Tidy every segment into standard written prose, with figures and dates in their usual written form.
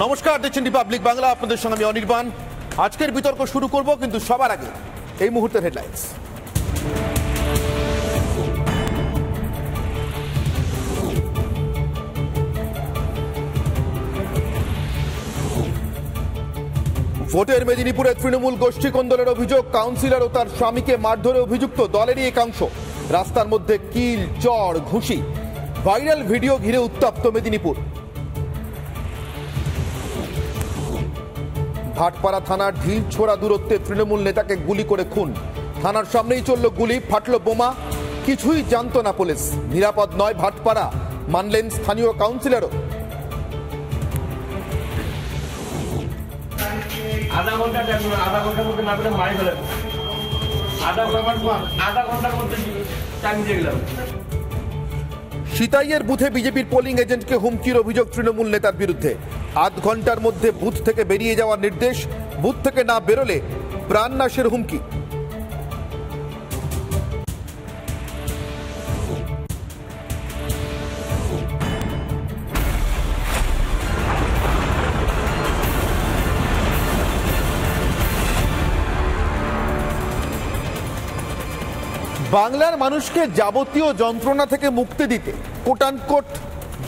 নমস্কার, দেখছেন রিপাবলিক বাংলা, আপনাদের সঙ্গে আমি অনির্বাণ। আজকের বিতর্ক শুরু করব, কিন্তু সবার আগে এই মুহূর্তের হেডলাইন্স। ভোটের মেদিনীপুরে তৃণমূল গোষ্ঠী কোন্দলের অভিযোগ, কাউন্সিলর ও তার স্বামীকে মারধরে অভিযুক্ত দলেরই একাংশ। রাস্তার মধ্যে কিল, চড়, ঘুষি, ভাইরাল ভিডিও ঘিরে উত্তপ্ত মেদিনীপুর। ভাটপাড়া থানার ঢিল ছোড়া দূরত্বে তৃণমূল নেতাকে গুলি করে খুন। থানার সামনেই চলল গুলি, ফাটল বোমা, কিছুই জানতো না পুলিশ। নিরাপদ নয় ভাটপাড়া, মানলেন স্থানীয় কাউন্সিলরও। সিতাইয়ের বুথে বিজেপির পোলিং এজেন্টকে হুমকির অভিযোগ তৃণমূল নেতার বিরুদ্ধে। আধ ঘন্টার মধ্যে বুথ থেকে বেরিয়ে যাওয়ার নির্দেশ, বুথ থেকে না বেরোলে প্রাণনাশের হুমকি। বাংলার মানুষকে যাবতীয় যন্ত্রণা থেকে মুক্তি দিতে, কোটানকোট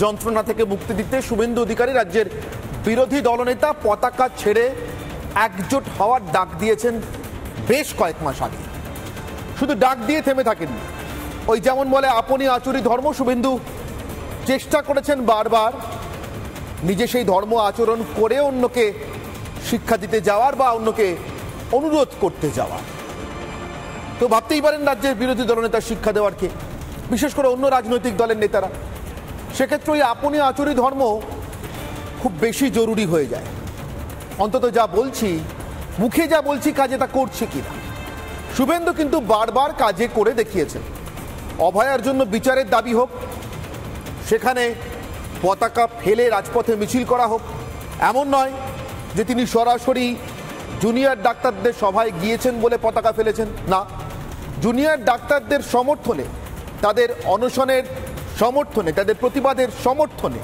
যন্ত্রণা থেকে মুক্তি দিতে শুভেন্দু অধিকারী রাজ্যের বিরোধী দলনেতা পতাকা ছেড়ে একজোট হওয়ার ডাক দিয়েছেন বেশ কয়েক মাস আগে। শুধু ডাক দিয়ে থেমে থাকেননি। ওই যেমন বলে আপনি আচরি ধর্ম, শুভেন্দু চেষ্টা করেছেন বারবার নিজে সেই ধর্ম আচরণ করে অন্যকে শিক্ষা দিতে যাওয়ার বা অন্যকে অনুরোধ করতে যাওয়ার। তো ভাবতেই পারেন রাজ্যের বিরোধী দলনেতা শিক্ষা দেওয়ার কে, বিশেষ করে অন্য রাজনৈতিক দলের নেতারা। সেক্ষেত্রে ওই আপনি আচরি ধর্ম খুব বেশি জরুরি হয়ে যায়। অন্তত যা বলছি, মুখে যা বলছি কাজে তা করছে কিনা। শুভেন্দু কিন্তু বারবার কাজে করে দেখিয়েছেন। অভয়ার জন্য বিচারের দাবি হোক, সেখানে পতাকা ফেলে রাজপথে মিছিল করা হোক, এমন নয় যে তিনি সরাসরি জুনিয়র ডাক্তারদের সভায় গিয়েছেন বলে পতাকা ফেলেছেন। না, জুনিয়র ডাক্তারদের সমর্থনে, তাদের অনশনের সমর্থনে, তাদের প্রতিবাদের সমর্থনে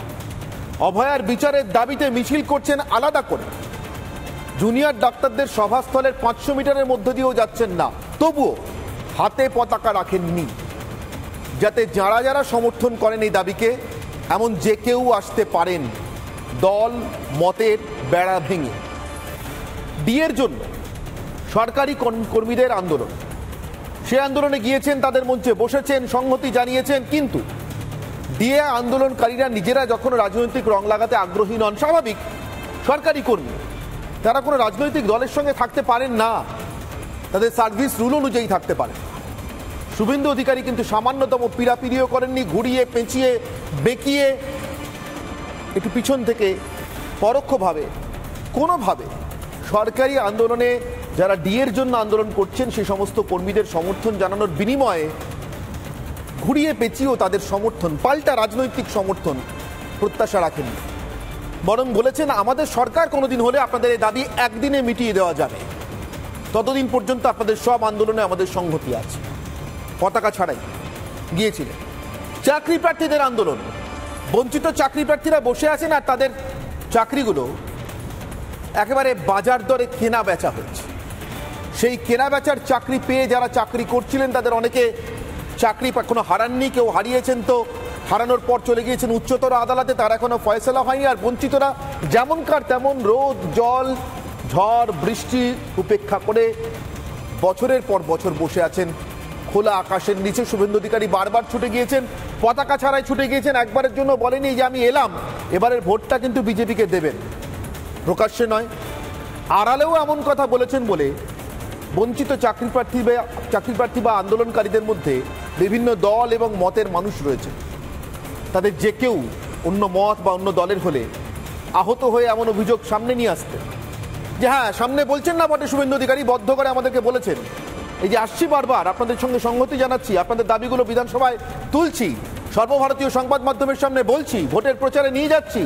অভয়ার বিচারের দাবিতে মিছিল করছেন আলাদা করে। জুনিয়র ডাক্তারদের সভাস্থলের 500 মিটারের মধ্য দিয়েও যাচ্ছেন না, তবুও হাতে পতাকা রাখেননি, যাতে যারা যারা সমর্থন করেন এই দাবিকে, এমন যে কেউ আসতে পারেন দল মতের বেড়া ভেঙে। ডিএর জন্য সরকারি কর্মীদের আন্দোলন, সে আন্দোলনে গিয়েছেন, তাদের মঞ্চে বসেছেন, সংহতি জানিয়েছেন। কিন্তু ডিএ আন্দোলনকারীরা নিজেরা যখন রাজনৈতিক রং লাগাতে আগ্রহী নন, স্বাভাবিক, সরকারি কর্মী, তারা কোনো রাজনৈতিক দলের সঙ্গে থাকতে পারেন না, তাদের সার্ভিস রুল অনুযায়ী থাকতে পারেন। শুভেন্দু অধিকারী কিন্তু সামান্যতম পিড়াপিড়িও করেননি, ঘুরিয়ে পেঁচিয়ে বেঁকিয়ে একটু পিছন থেকে পরোক্ষভাবে কোনোভাবে সরকারি আন্দোলনে যারা ডিএর জন্য আন্দোলন করছেন সেই সমস্ত কর্মীদের সমর্থন জানানোর বিনিময়ে ঘুরিয়ে পেঁচিয়েও তাদের সমর্থন, পাল্টা রাজনৈতিক সমর্থন প্রত্যাশা রাখেননি। বরং বলেছেন, আমাদের সরকার কোনোদিন হলে আপনাদের এই দাবি একদিনে মিটিয়ে দেওয়া যাবে, ততদিন পর্যন্ত আপনাদের সব আন্দোলনে আমাদের সংহতি আছে। পতাকা ছাড়াই গিয়েছিলেন। চাকরি প্রার্থীদের আন্দোলন, বঞ্চিত চাকরি প্রার্থীরা বসে আছেন আর তাদের চাকরিগুলো একেবারে বাজার দরে কেনা বেচা হয়েছে। সেই কেনা বেচার চাকরি পেয়ে যারা চাকরি করছিলেন তাদের অনেকে চাকরি কোনো হারাননি, কেউ হারিয়েছেন তো হারানোর পর চলে গিয়েছেন উচ্চতর আদালতে, তার এখনো ফয়সলা হয়নি। আর বঞ্চিতরা যেমনকার তেমন রোদ, জল, ঝড়, বৃষ্টি উপেক্ষা করে বছরের পর বছর বসে আছেন খোলা আকাশের নিচে। শুভেন্দু অধিকারী বারবার ছুটে গিয়েছেন, পতাকা ছাড়াই ছুটে গিয়েছেন, একবারের জন্য বলেনি যে আমি এলাম, এবারের ভোটটা কিন্তু বিজেপিকে দেবেন। প্রকাশ্যে নয়, আড়ালেও এমন কথা বলেছেন বলে বঞ্চিত চাকরি প্রার্থী বা আন্দোলনকারীদের মধ্যে বিভিন্ন দল এবং মতের মানুষ রয়েছে। তাদের যে কেউ অন্য মত বা অন্য দলের হলে আহত হয়ে এমন অভিযোগ সামনে নিয়ে আসতে, যে হ্যাঁ সামনে বলছেন না বটে শুভেন্দু অধিকারী, বদ্ধ করে আমাদেরকে বলেছেন, এই যে আসছি বারবার আপনাদের সঙ্গে সংহতি জানাচ্ছি, আপনাদের দাবিগুলো বিধানসভায় তুলছি, সর্বভারতীয় সংবাদ মাধ্যমের সামনে বলছি, ভোটের প্রচারে নিয়ে যাচ্ছি,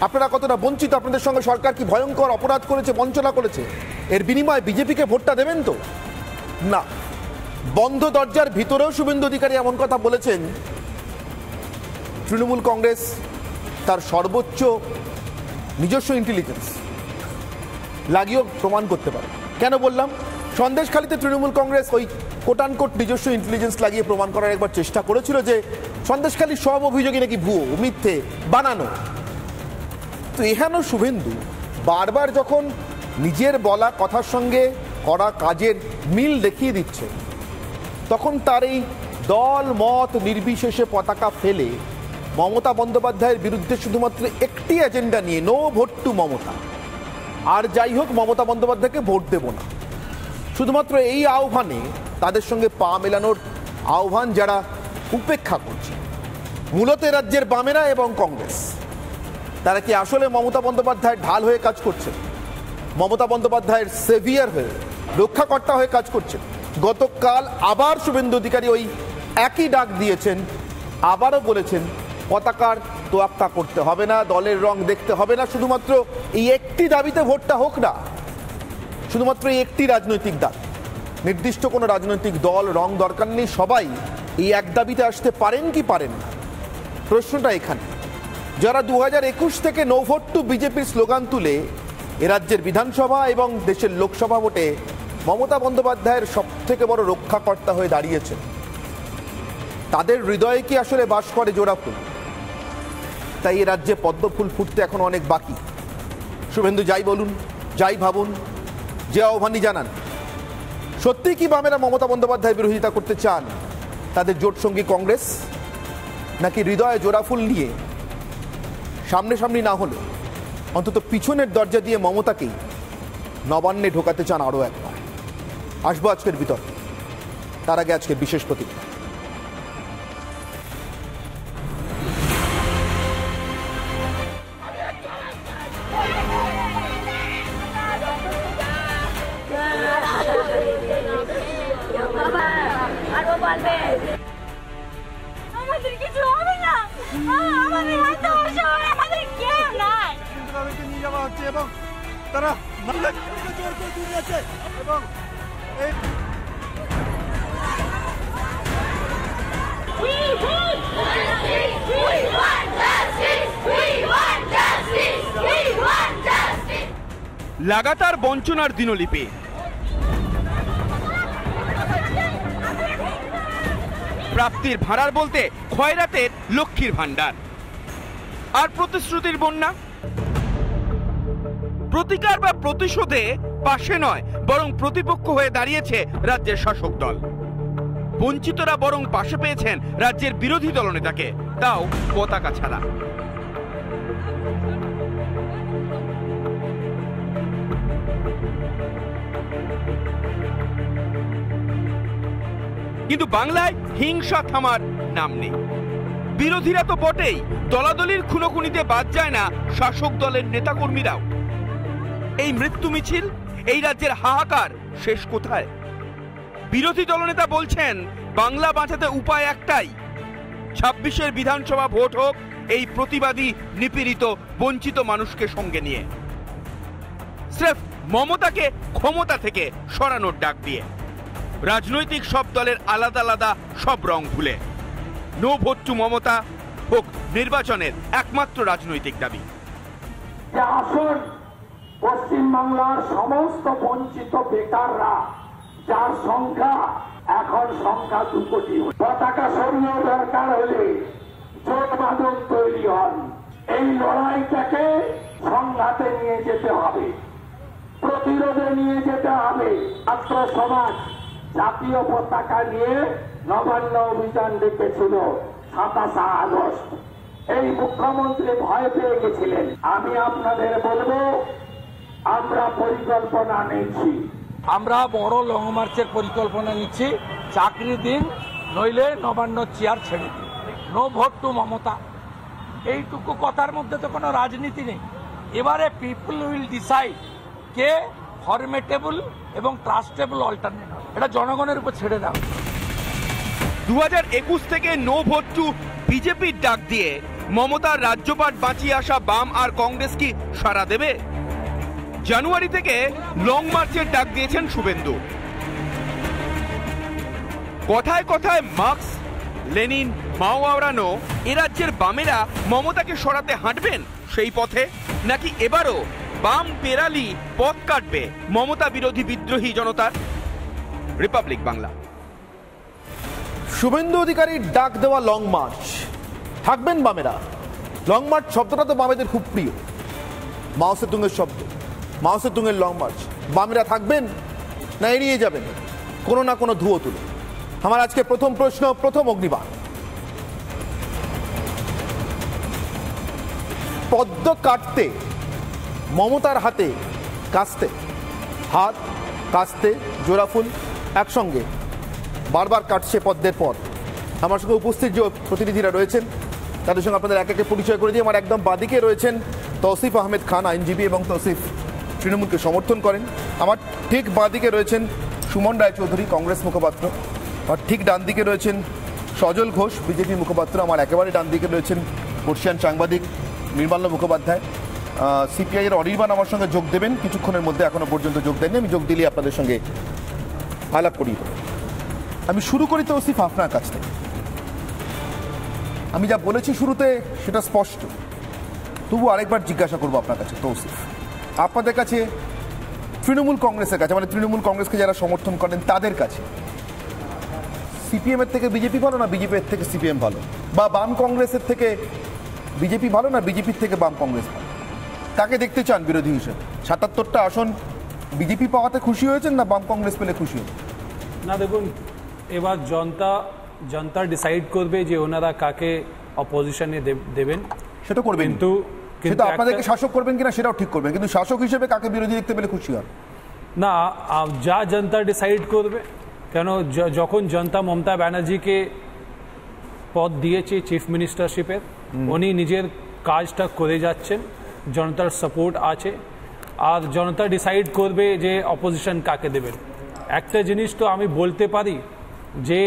আপনারা কতটা বঞ্চিত, আপনাদের সঙ্গে সরকার কি ভয়ঙ্কর অপরাধ করেছে, বঞ্চনা করেছে, এর বিনিময়ে বিজেপিকে ভোটটা দেবেন তো? না। বন্ধ দরজার ভিতরেও শুভেন্দু অধিকারী এমন কথা বলেছেন, তৃণমূল কংগ্রেস তার সর্বোচ্চ নিজস্ব ইন্টেলিজেন্স লাগিয়েও প্রমাণ করতে পারে। কেন বললাম? সন্দেশখালীতে তৃণমূল কংগ্রেস ওই কোটানকোট নিজস্ব ইন্টেলিজেন্স লাগিয়ে প্রমাণ করার একবার চেষ্টা করেছিল যে সন্দেশখালীর সব অভিযোগই নাকি ভুয়ো, মিথ্যে, বানানো। তো এখানেও শুভেন্দু বারবার যখন নিজের বলা কথার সঙ্গে করা কাজের মিল দেখিয়ে দিচ্ছে, তখন তার এই দল মত নির্বিশেষে পতাকা ফেলে মমতা বন্দ্যোপাধ্যায়ের বিরুদ্ধে শুধুমাত্র একটি এজেন্ডা নিয়ে, নো ভোট টু মমতা, আর যাই হোক মমতা বন্দ্যোপাধ্যায়কে ভোট দেব না, শুধুমাত্র এই আহ্বানে তাদের সঙ্গে পা মেলানোর আহ্বান যারা উপেক্ষা করছে, মূলত রাজ্যের বামেরা এবং কংগ্রেস, তারা কি আসলে মমতা বন্দ্যোপাধ্যায়ের ঢাল হয়ে কাজ করছে, মমতা বন্দ্যোপাধ্যায়ের সেভিয়ার হয়ে, রক্ষাকর্তা হয়ে কাজ করছে? গতকাল আবার শুভেন্দু অধিকারী ওই একই ডাক দিয়েছেন, আবারও বলেছেন পতাকার তোয়াক্কা করতে হবে না, দলের রং দেখতে হবে না, শুধুমাত্র এই একটি দাবিতে ভোটটা হোক না, শুধুমাত্র এই একটি রাজনৈতিক দাবি, নির্দিষ্ট কোনো রাজনৈতিক দল রং দরকার নেই, সবাই এই এক দাবিতে আসতে পারেন কি পারেন না? প্রশ্নটা এখানে। যারা 2021 থেকে নো ভোট টু বিজেপির স্লোগান তুলে এ রাজ্যের বিধানসভা এবং দেশের লোকসভা ভোটে মমতা বন্দ্যোপাধ্যায়ের সব থেকে বড় রক্ষাকর্তা হয়ে দাঁড়িয়েছে, তাদের হৃদয়ে কি আসলে বাস করে জোড়াফুল? তাই এ রাজ্যে পদ্মফুল ফুটতে এখন অনেক বাকি। শুভেন্দু যাই বলুন, যাই ভাবুন, যে আহ্বানই জানান, সত্যি কি বামেরা মমতা বন্দ্যোপাধ্যায়ের বিরোধিতা করতে চান তাদের জোটসঙ্গী কংগ্রেস, নাকি হৃদয়ে জোড়াফুল নিয়ে সামনাসামনি না হলে অন্তত পিছনের দরজা দিয়ে মমতাকেই নবান্নে ঢোকাতে চান আরও একবার? আসবো আজকের বিতর্কে, তার আগে আজকের বিশেষ প্রতিক্রিয়া। আমাদের কিছু হবে না, আমাদের হাতে অসহায়, আমাদের কেউ নাই। তাদেরকে নিয়ে যাওয়া হচ্ছে এবং তারা জোর করে তুলেছে এবং লাগাতার বঞ্চনার দিনলিপি, প্রাপ্তির ভাড়ার বলতে খয়রাতের লক্ষ্মীর ভান্ডার, আর প্রতিশ্রুতির বন্যা। প্রতিকার বা প্রতিশোধে পাশে নয়, বরং প্রতিপক্ষ হয়ে দাঁড়িয়েছে রাজ্যের শাসক দল। বঞ্চিতরা বরং পাশে পেয়েছেন রাজ্যের বিরোধী দলনেতাকে, তাও পতাকা ছাড়া। কিন্তু বাংলায় হিংসা থামার নাম নেই। বিরোধীরা তো বটেই, দলাদলির খুনোখুনিতে বাদ যায় না শাসক দলের নেতাকর্মীরাও। এই মৃত্যু মিছিল, এই রাজ্যের হাহাকার শেষ কোথায়? বিরোধী দলনেতা বলছেন বাংলা বাঁচাতে উপায় একটাই, 26-এর বিধানসভা ভোট হোক এই প্রতিবাদী, নিপীড়িত, বঞ্চিত মানুষকে সঙ্গে নিয়ে, স্রেফ মমতাকে ক্ষমতা থেকে সরানোর ডাক দিয়ে। রাজনৈতিক সব দলের আলাদা আলাদা সব রং ভুলে নো ভোট টু মমতা হোক নির্বাচনের একমাত্র রাজনৈতিক দাবি। আসুন পশ্চিমবাংলার সমস্ত বঞ্চিত বেকাররা, যার সংখ্যা এখন 2 কোটি, পতাকা সরিয়ে দরকার হলে জোট বাঁধন তৈরি হন। এই লড়াইটাকে সংঘাতে নিয়ে যেতে হবে, প্রতিরোধে নিয়ে যেতে হবে। ছাত্র সমাজ জাতীয় পতাকা নিয়ে নবান্ন অভিযান ডেকেছিল 27 আগস্ট। এই মুখ্যমন্ত্রী ভয় পেয়ে গেছিলেন। আমি আপনাদের বলবো, আমরা পরিকল্পনা নিচ্ছি, আমরা বড় লং মার্চের পরিকল্পনা নিচ্ছি। চাকরি দিন, নইলে নবান্ন চেয়ার ছেড়ে দিন। নো ভোট টু মমতা, এইটুকু কথার মধ্যে তো কোনো রাজনীতি নেই। এবারে পিপল উইল ডিসাইড কে ফরমেটেবল এবং ট্রাস্টেবল অল্টারনেটিভ, এটা জনগণের উপর ছেড়ে দাও। 2021 থেকে নো ভোট টু বিজেপির ডাক দিয়ে মমতার রাজ্যপাট বাঁচিয়ে আসা বাম আর কংগ্রেস কি সাড়া দেবে? জানুয়ারি থেকে লং মার্চের ডাক দিয়েছেন শুভেন্দু। কথায় কথায় মার্কস, লেনিন, মাও আওড়ানো এ রাজ্যের বামেরা মমতাকে সরাতে হাঁটবেন সেই পথে, নাকি এবারও বাম পেরালি পথ কাটবে মমতা বিরোধী বিদ্রোহী জনতার? রিপাবলিক বাংলা। শুভেন্দু অধিকারীর ডাক দেওয়া লং মার্চ, থাকবেন বামেরা? লং মার্চ শব্দটা তো বামেদের খুব প্রিয়, মাও সেতুংয়ের শব্দ, মাও সেতুংয়ের লং মার্চ। বামেরা থাকবেন না এড়িয়ে যাবেন কোনো না কোনো ধুয়ো তুলে? আমার আজকে প্রথম প্রশ্ন, প্রথম অগ্নিবাণ। পদ্ম কাটতে মমতার হাতে কাস্তে, হাত কাস্তে জোড়াফুল একসঙ্গে বারবার কাটছে পদ্মের পর। আমার সঙ্গে উপস্থিত যে প্রতিনিধিরা রয়েছেন তাদের সঙ্গে আপনাদের এক একে পরিচয় করে দিয়ে আমার একদম বাদিকে রয়েছেন তৌসিফ আহমেদ খান, আইনজীবী, এবং তৌসিফ তৃণমূলকে সমর্থন করেন। আমার ঠিক বাঁদিকে রয়েছেন সুমন রায়চৌধুরী, কংগ্রেস মুখপাত্র। আর ঠিক ডান দিকে রয়েছেন সজল ঘোষ, বিজেপি মুখপাত্র। আমার একেবারে ডান দিকে রয়েছেন বর্ষিয়ান সাংবাদিক নির্মাল্য মুখোপাধ্যায়। সিপিআইয়ের অনির্বাণ আমার সঙ্গে যোগ দেবেন কিছুক্ষণের মধ্যে, এখনো পর্যন্ত যোগ দেননি। আমি যোগ দিলে আপনাদের সঙ্গে আলাপ করি। আমি শুরু করি তৌসিফ আপনার কাছ থেকে। আমি যা বলেছি শুরুতে সেটা স্পষ্ট, তবু আরেকবার জিজ্ঞাসা করবো আপনার কাছে তৌসিফ। আপনাদের কাছে, তৃণমূল কংগ্রেসের কাছে, মানে তৃণমূল কংগ্রেসকে যারা সমর্থন করেন তাদের কাছে সিপিএম এর থেকে বিজেপি ভালো না বিজেপির থেকে সিপিএম ভালো? বা বাম কংগ্রেসের থেকে বিজেপি ভালো না বিজেপির থেকে বাম কংগ্রেস ভালো? কাকে দেখতে চান বিরোধী হিসেবে? ৭৭টা আসন বিজেপি পাওয়াতে খুশি হয়েছেন না বাম কংগ্রেস পেলে খুশি হয়েছেন? না, দেখুন, এবার জনতা ডিসাইড করবে যে ওনারা কাকে অপোজিশনে দেবেন। সেটা করবেন, কিন্তু আপনাদেরকে শাসক করবেন কিনা সেটাও ঠিক করবেন, কিন্তু শাসক হিসেবে কাকে বিরোধী দেখতে পেলে খুশি হন? না, যা জনতা ডিসাইড করবে। কেন, যখন জনতা মমতা ব্যানার্জিকে পদ দিয়েছে চিফ মিনিস্টারশিপের, উনি নিজের কাজটা করে যাচ্ছেন, জনতার সাপোর্ট আছে, আর জনতা ডিসাইড করবে যে অপোজিশন কাকে দেবেন। একটা জিনিস তো আমি বলতে পারি যে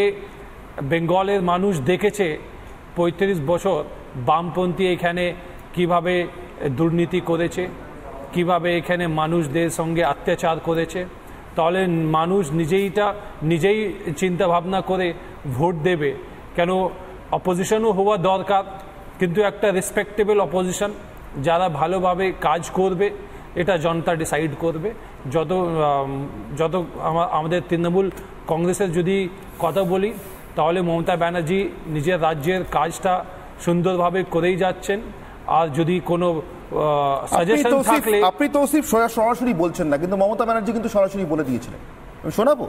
বেঙ্গলের মানুষ দেখেছে ৩৫ বছর বামপন্থী এখানে কিভাবে দুর্নীতি করেছে, কিভাবে এখানে মানুষদের সঙ্গে অত্যাচার করেছে। তাহলে মানুষ নিজেই চিন্তা ভাবনা করে ভোট দেবে। কেন, অপোজিশনও হওয়া দরকার, কিন্তু একটা রেসপেক্টেবল অপোজিশন যারা ভালোভাবে কাজ করবে, এটা জনতা ডিসাইড করবে। যত আমাদের তৃণমূল কংগ্রেসের যদি কথা বলি, তাহলে মমতা ব্যানার্জি নিজের রাজ্যের কাজটা সুন্দরভাবে করেই যাচ্ছেন। আর যদি কোনো সাজেশন থাকলে, আপনি তৌসিফ সরাসরি বলছেন না, কিন্তু মমতা ব্যানার্জি কিন্তু সরাসরি বলে দিয়েছিলেন। শোনাবো,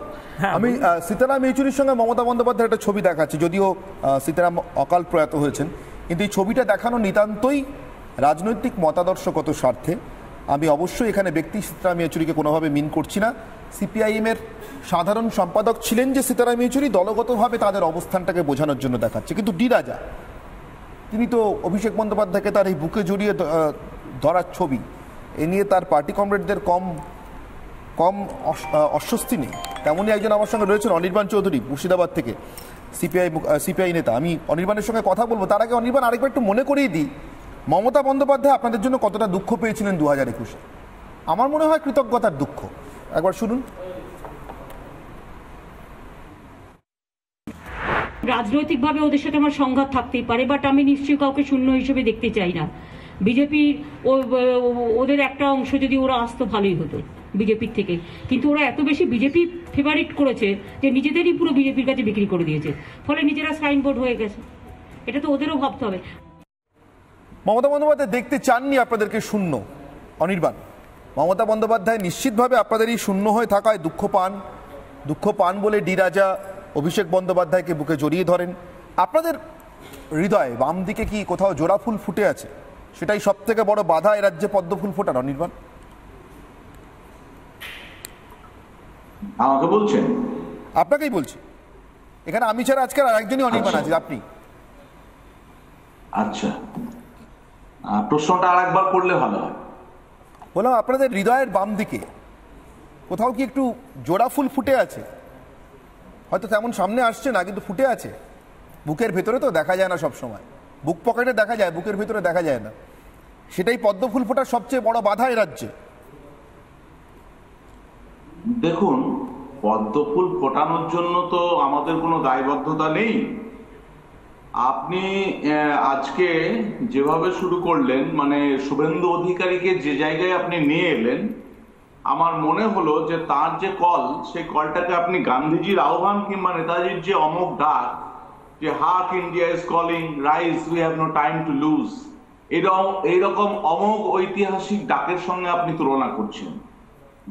আমি সীতারাম ইয়েচুরির সঙ্গে মমতা বন্দ্যোপাধ্যায়ের একটা ছবি দেখাচ্ছি। যদিও সীতারাম অকাল প্রয়াত হয়েছেন, কিন্তু এই ছবিটা দেখানো নিতান্তই রাজনৈতিক মতাদর্শগত স্বার্থে। আমি অবশ্যই এখানে ব্যক্তি সীতারাম ইয়েচুরিকে কোনোভাবে মিন করছি না। সিপিআইএমের সাধারণ সম্পাদক ছিলেন যে সীতারাম ইয়েচুরি, দলগতভাবে তাদের অবস্থানটাকে বোঝানোর জন্য দেখাচ্ছে। কিন্তু ডি রাজা, তিনি তো অভিষেক বন্দ্যোপাধ্যায়কে তার এই বুকে জড়িয়ে ধরার ছবি, এ নিয়ে তার পার্টি কমরেডদের কম অস্বস্তি নেই। তেমনই একজন আমার সঙ্গে রয়েছেন অনির্বাণ চৌধুরী, মুর্শিদাবাদ থেকে, সিপিআই নেতা। আমি অনির্বাণের সঙ্গে কথা বলবো, তার আগে অনির্বাণ আরেকবার একটু মনে করিয়ে দিই, মমতা বন্দ্যোপাধ্যায় আপনাদের জন্য কতটা দুঃখ পেয়েছিলেন 2021-এ। আমার মনে হয় কৃতজ্ঞতার দুঃখ। একবার শুনুন। রাজনৈতিকভাবে ওদের সাথে আমার সংঘাত থাকতেই পারে, বাট আমি নিশ্চয়ই কাউকে শূন্য হিসেবে দেখতে চাই না। বিজেপির ওদের একটা অংশ যদি ওরা আসতো ভালোই হতো বিজেপির থেকে, কিন্তু ওরা এত বেশি বিজেপি ফেভারিট করেছে যে নিজেদেরই পুরো বিজেপির কাছে বিক্রি করে দিয়েছে, ফলে নিজেরা সাইনবোর্ড হয়ে গেছে। এটা তো ওদেরও ভাবতে হবে। মমতা বন্দ্যোপাধ্যায় দেখতে চাননি আপনাদেরকে শূন্য। অনির্বাণ, মমতা বন্দ্যোপাধ্যায় নিশ্চিতভাবে আপনাদের এই শূন্য হয়ে থাকায় দুঃখ পান বলে ডি রাজা অভিষেক বন্দ্যোপাধ্যায়কে বুকে জড়িয়ে ধরেন। আপনাদের হৃদয়ে বাম দিকে কি কোথাও জোড়া ফুল ফুটে আছে? সেটাই সব থেকে বড় বাধা এ রাজ্যে পদ্ম ফুল ফোটার। অনির্বাণ, আমাকে বলছেন? আপনাকেই বলছি। এখানে আমি ছাড়া আজকাল আর একজনই অনির্বাণ আছে, আপনি। আচ্ছা, প্রশ্নটা আরেকবার করলে ভালো হয়। বললাম আপনাদের হৃদয়ের বাম দিকে কোথাও কি একটু জোড়া ফুল ফুটে আছে? হয়তো তেমন সামনে আসছে না, কিন্তু ফুটে আছে। বুকের ভেতরে তো দেখা যায় না সব সময়, বুক পকেটে দেখা যায়, বুকের ভেতরে দেখা যায় না। সেটাই পদ্ম ফুল ফোটার সবচেয়ে বড় বাধা এ রাজ্যে। দেখুন, পদ্ম ফুল ফোটানোর জন্য তো আমাদের কোনো দায়বদ্ধতা নেই। আপনি আজকে যেভাবে শুরু করলেন, মানে শুভেন্দু অধিকারীকে যে জায়গায় আপনি নিয়ে এলেন, আমার মনে হলো যে তার যে কল, সেই কলটাকে আপনি গান্ধীজির আহ্বান কিংবা নেতাজির যে অমোঘ ডাক, যে hark India is calling, rise we have no time to lose, এইরকম অমোঘ ঐতিহাসিক ডাকের সঙ্গে আপনি তুলনা করছেন।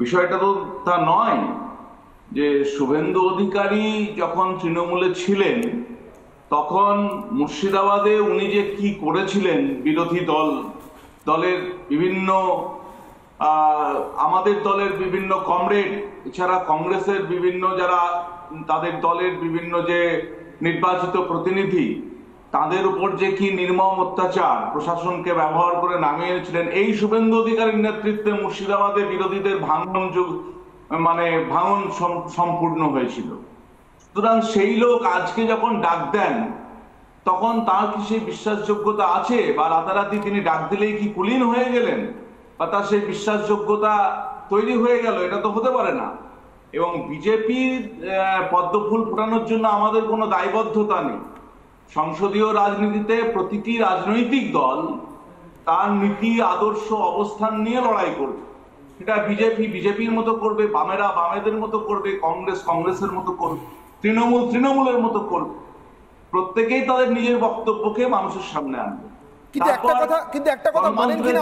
বিষয়টা তো তা নয় যে শুভেন্দু অধিকারী যখন তৃণমূলে ছিলেন তখন মুর্শিদাবাদে উনি যে কি করেছিলেন, বিরোধী দলের বিভিন্ন আমাদের দলের বিভিন্ন কমরেড, এছাড়া কংগ্রেসের বিভিন্ন যারা তাদের দলের বিভিন্ন যে নির্বাচিত প্রতিনিধি, তাদের উপর যে কি নির্মম অত্যাচার প্রশাসনকে ব্যবহার করে নামিয়ে এনেছিলেন, এই শুভেন্দু অধিকারীর নেতৃত্বে মুর্শিদাবাদে বিরোধীদের ভাঙন সম্পূর্ণ হয়েছিল। সুতরাং সেই লোক আজকে যখন ডাক দেন তখন তার কি সেই বিশ্বাসযোগ্যতা আছে, বা রাতারাতি তিনি ডাক দিলেই কি কুলীন হয়ে গেলেন, বা তার সেই বিশ্বাসযোগ্যতা তৈরি হয়ে গেল? এটা তো হতে পারে না। এবং বিজেপির পদ্মফুল ফোটানোর জন্য আমাদের কোনো দায়বদ্ধতা নেই। সংসদীয় রাজনীতিতে প্রতিটি রাজনৈতিক দল তার নীতি, আদর্শ, অবস্থান নিয়ে লড়াই করবে। এটা বিজেপির মতো করবে, বামেরা বামেদের মতো করবে, কংগ্রেস কংগ্রেসের মতো করবে, তৃণমূল তৃণমূলের মতো করবে। প্রত্যেকেই তাদের নিজের বক্তব্যকে মানুষের সামনে আনবে। কিন্তু একটা কথা মানেন কিনা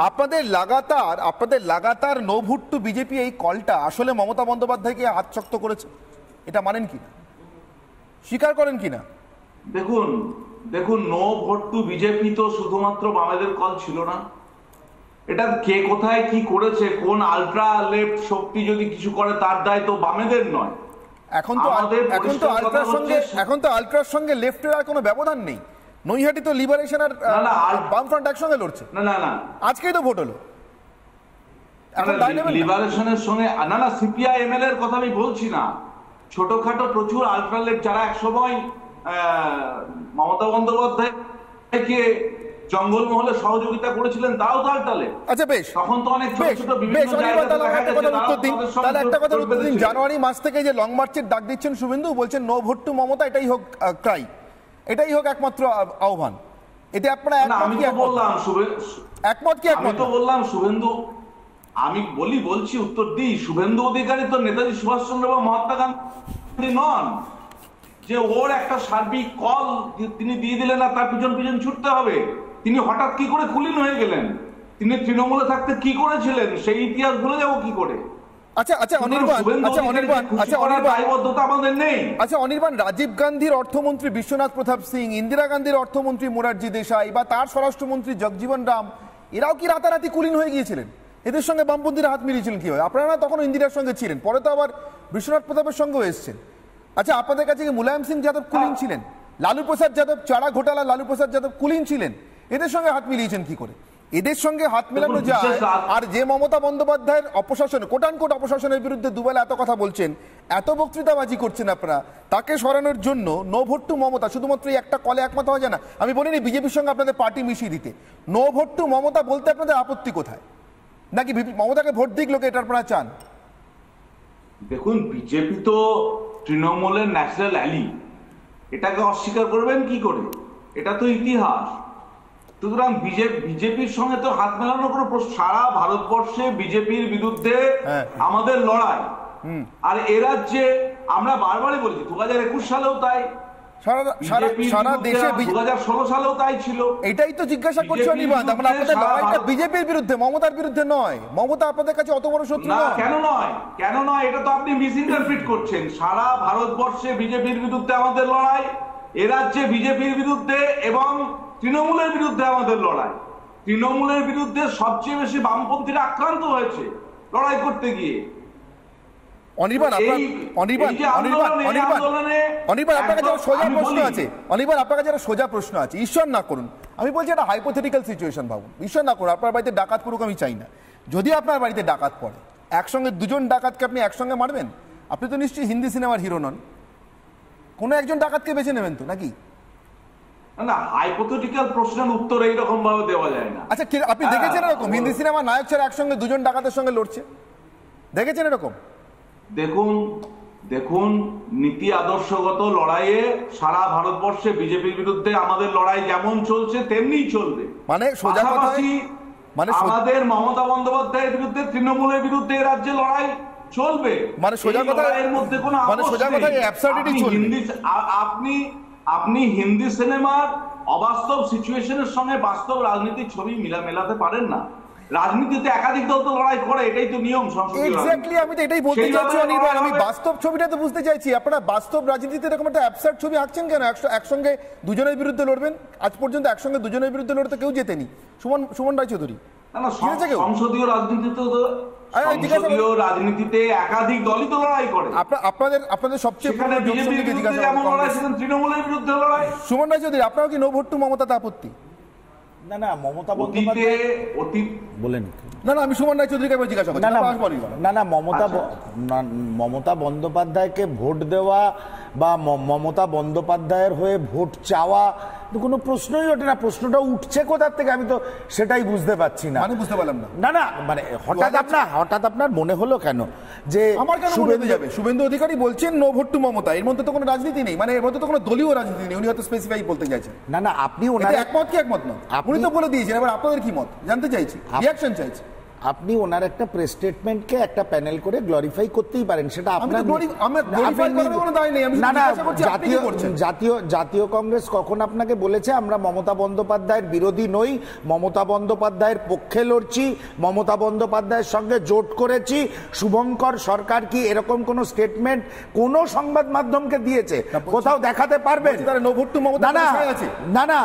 আপনাদের লাগাতার নো ভোট টু বিজেপি এই কলটা আসলে মমতা বন্দ্যোপাধ্যায়কে আত্মশক্ত করেছে, এটা মানেন কিনা, স্বীকার করেন কিনা? দেখুন নো ভোট টু বিজেপি তো শুধুমাত্র বামেদের কল ছিল না। এটা কে কোথায় কি করেছে, কোন আলট্রা লেফট শক্তি যদি কিছু করে তার দায় তো বামেদের নয়। এখন তো আলট্রার সঙ্গে লেফটের আর কোনো ব্যবধান নেই। নৈহাটি তো লিবারেশন আর বামফ্রন্ট একসঙ্গে লড়ছে। না আজকেই তো ভোট হলো। লিবারেশনের সঙ্গে না সিপিআইএমএল এর কথা আমি বলছি না। ছোটখাটো প্রচুর আলট্রা লেফট যারা একসময় মমতা বন্দ্যোপাধ্যায়কে জঙ্গলমহলে সহযোগিতা করেছিলেন, তাও তো আলটালে। আচ্ছা বেশ, তখন তো অনেক ছোট ছোট বিভিন্ন জায়গায় জানুয়ারি মাস থেকে যে লং মার্চের ডাক দিচ্ছেন শুভেন্দু, বলছেন নো ভোট টু মমতা, এটাই হোক ক্রাই, এটাই হোক একমাত্র আহ্বান। এটা আপনারা আমি তো বললাম শুভেন্দু, আমি বলছি উত্তর দিই, শুভেন্দু অধিকারী তো নেতাজি সুভাষচন্দ্র বা মহাত্মা গান্ধী নন যে ওর একটা সার্বিক কল তিনি দিয়ে দিলেন আর তার পিছন পিছন ছুটতে হবে। তিনি হঠাৎ কি করে কুলীন হয়ে গেলেন? তিনি তৃণমূলে থাকতে কি করেছিলেন সেই ইতিহাস ভুলে যাবো কি করে? অনির্বাণ, রাজীব গান্ধীর অর্থমন্ত্রী বিশ্বনাথ প্রতাপ সিং, ইন্দিরা গান্ধীর অর্থমন্ত্রী মোরারজি দেশাই বা তার স্বরাষ্ট্রমন্ত্রী জগজীবন রাম, এরাও কি রাতারাতি কুলীন হয়ে গিয়েছিলেন? এদের সঙ্গে বামপন্থীরা হাত মিলিয়েছিলেন কিভাবে? আপনারা তখন ইন্দিরার সঙ্গে ছিলেন, পরে তো আবার বিশ্বনাথ প্রতাপের সঙ্গেও এসেছেন। আচ্ছা, আপনাদের কাছে কি মুলায়ম সিং যাদব কুলীন ছিলেন? লালু প্রসাদ যাদব, চারা ঘোটালা লালু প্রসাদ যাদব কুলীন ছিলেন? এদের সঙ্গে হাত মিলিয়েছেন কি করে? এদের সঙ্গে হাত মেলানো যায়। আর যে মমতা বন্দ্যোপাধ্যায়ের অপশাসন, কোটানকোট অপশাসনের বিরুদ্ধে দুবেলা এত কথা বলছেন, এত বক্তৃতাবাজি করছেন আপনারা, তাকে সরানোর জন্য নো ভোট টু মমতা শুধুমাত্র একটা কলে একমত হওয়া যায় না। আমি বলিনি বিজেপির সঙ্গে আপনাদের পার্টি মিশিয়ে দিতে। নো ভোট টু মমতা বলতে আপনাদের আপত্তি কোথায়? নাকি মমতাকে ভোট দিক লোকে, এটা আপনারা চান? দেখুন, বিজেপি তো তৃণমূলের ন্যাশনাল অ্যালি, এটাকে অস্বীকার করবেন কি করে? এটা তো ইতিহাস। সুতরাং বিজেপির সঙ্গে তো হাত মেলানোর কোনো প্রশ্ন। সারা ভারতবর্ষে বিজেপির বিরুদ্ধে আমাদের লড়াই। আর এ রাজ্যে আমরা বারবারই বলছি, 2021 সালেও তাই, সারা দেশে 2016 সালেও তাই ছিল। এটাই তো জিজ্ঞাসা করছি অনির্বাণ, আমরা আপনাদের লড়াইটা বিজেপির বিরুদ্ধে, মমতার বিরুদ্ধে নয়। মমতা আপনাদের কাছে অত বড় শত্রু না। কেন নয়? এটা তো আপনি মিসইন্টারপ্রিট করছেন। সারা ভারতবর্ষে বিজেপির বিরুদ্ধে আমাদের লড়াই, এ রাজ্যে বিজেপির বিরুদ্ধে এবং তৃণমূলের বিরুদ্ধে আমাদের লড়াই। তৃণমূলের বিরুদ্ধে সবচেয়ে বেশি বামপন্থীরা আক্রান্ত হয়েছে লড়াই করতে গিয়ে। অনির্বাণ, আপনার কাছে সোজা প্রশ্ন আছে। অনির্বাণ, আপনার কাছে একটা সোজা প্রশ্ন আছে। ঈশ্বর না করুন, আমি বলছি একটা হাইপোথেটিক্যাল সিচুয়েশন ভাবুন। ঈশ্বর না করুন, আপনার বাড়িতে ডাকাত পড়ুক, আমি চাই না। যদি আপনার বাড়িতে ডাকাত পড়ে, একসঙ্গে দুজন ডাকাতকে আপনি একসঙ্গে মারবেন? আপনি তো নিশ্চয়ই হিন্দি সিনেমার হিরো নন, কোনো একজন ডাকাতকে বেছে নেবেন তো, নাকি? না, হাইপোথেটিক্যাল প্রশ্নের উত্তর এইরকম ভাবে দেওয়া যায় না। আচ্ছা, আপনি দেখেছেন এরকম হিন্দি সিনেমা নায়ক ছাড়া একসঙ্গে দুজন ডাকাতের সঙ্গে লড়ছে? দেখেছেন এরকম? দেখুন, দেখুন, নীতি আদর্শগত লড়াইয়ে সারা ভারতবর্ষে বিজেপির বিরুদ্ধে আমাদের লড়াই যেমন চলছে তেমনিই চলবে। মানে সোজা কথায় পাশাপাশি আমাদের মমতা বন্দ্যোপাধ্যায়ের বিরুদ্ধে, তৃণমূলের বিরুদ্ধে রাজ্যে লড়াই চলবে। মানে সোজা কথায় এর মধ্যে কোনো অ্যাবসার্ডিটি চলবে। আপনি হিন্দি সিনেমার অবাস্তব সিচুয়েশনের সঙ্গে বাস্তব রাজনীতির ছবি মেলাতে পারেন না। রাজনীতিতে একাধিক দল তো লড়াই করে, এটাই তো নিয়ম সংসদীয়। এক্স্যাক্টলি, আমি তো এটাই বলতে চাইছি অনির্বাণ, আমি বাস্তব ছবিটা তো বুঝতে চাইছি। আপনারা বাস্তব রাজনীতিতে এরকম একটা অ্যাবসার্ড ছবি আঁকছেন কেন? একসঙ্গে দুজনের বিরুদ্ধে লড়বেন, আজ পর্যন্ত একসঙ্গে দুজনের বিরুদ্ধে লড়তে কেউ জেতেনি। সুমন রায়চৌধুরী, সংসদীয় রাজনীতিতে একাধিক দলই তো লড়াই করে। আপনাদের সবচেয়ে তৃণমূলের বিরুদ্ধে লড়াই। সুমন রায়চৌধুরী, আপনার কি নো ভোট টু মমতাতে আপত্তি? না, মমতা বন্দ্যোপাধ্যায় বলেন। না, আমি সুমন রায়চৌধুরীকে জিজ্ঞাসা করছি। না, মমতা বন্দ্যোপাধ্যায়কে ভোট দেওয়া বা মমতা বন্দ্যোপাধ্যায়ের হয়ে ভোট চাওয়া কোনো প্রশ্নই ওঠে না। প্রশ্নটা উঠছে কোথার থেকে আমি তো সেটাই বুঝতে পারছি না। মানে বুঝতে পারলাম না, মানে হঠাৎ আপনার মনে হলো কেন যে আমার কেন মনে যাবে? শুভেন্দু অধিকারী বলছেন নো ভোট টু মমতা, এর মধ্যে তো কোনো রাজনীতি নেই, মানে এর মধ্যে তো কোনো দলীয় রাজনীতি নেই। উনি হয়তো স্পেসিফাই বলতে চাইছেন। না, আপনি ওনার একমত কি একমত না উনি তো বলে দিয়েছেন। এবার আপনাদের কি মত জানতে চাইছি, রিঅ্যাকশন চাইছি। আপনি ওনার একটা প্রেস স্টেটমেন্টকে একটা প্যানেল করে গ্লোরিফাই করতেই পারেন, সেটা আপনার। জাতীয় কংগ্রেস কখন আপনাকে বলেছে আমরা মমতা বন্দ্যোপাধ্যায়ের বিরোধী নই, মমতা বন্দ্যোপাধ্যায়ের পক্ষে লড়ছি, মমতা বন্দ্যোপাধ্যায়ের সঙ্গে জোট করেছি? শুভঙ্কর সরকার কি এরকম কোন স্টেটমেন্ট কোন সংবাদ মাধ্যমকে দিয়েছে? কোথাও দেখাতে পারবেন? না,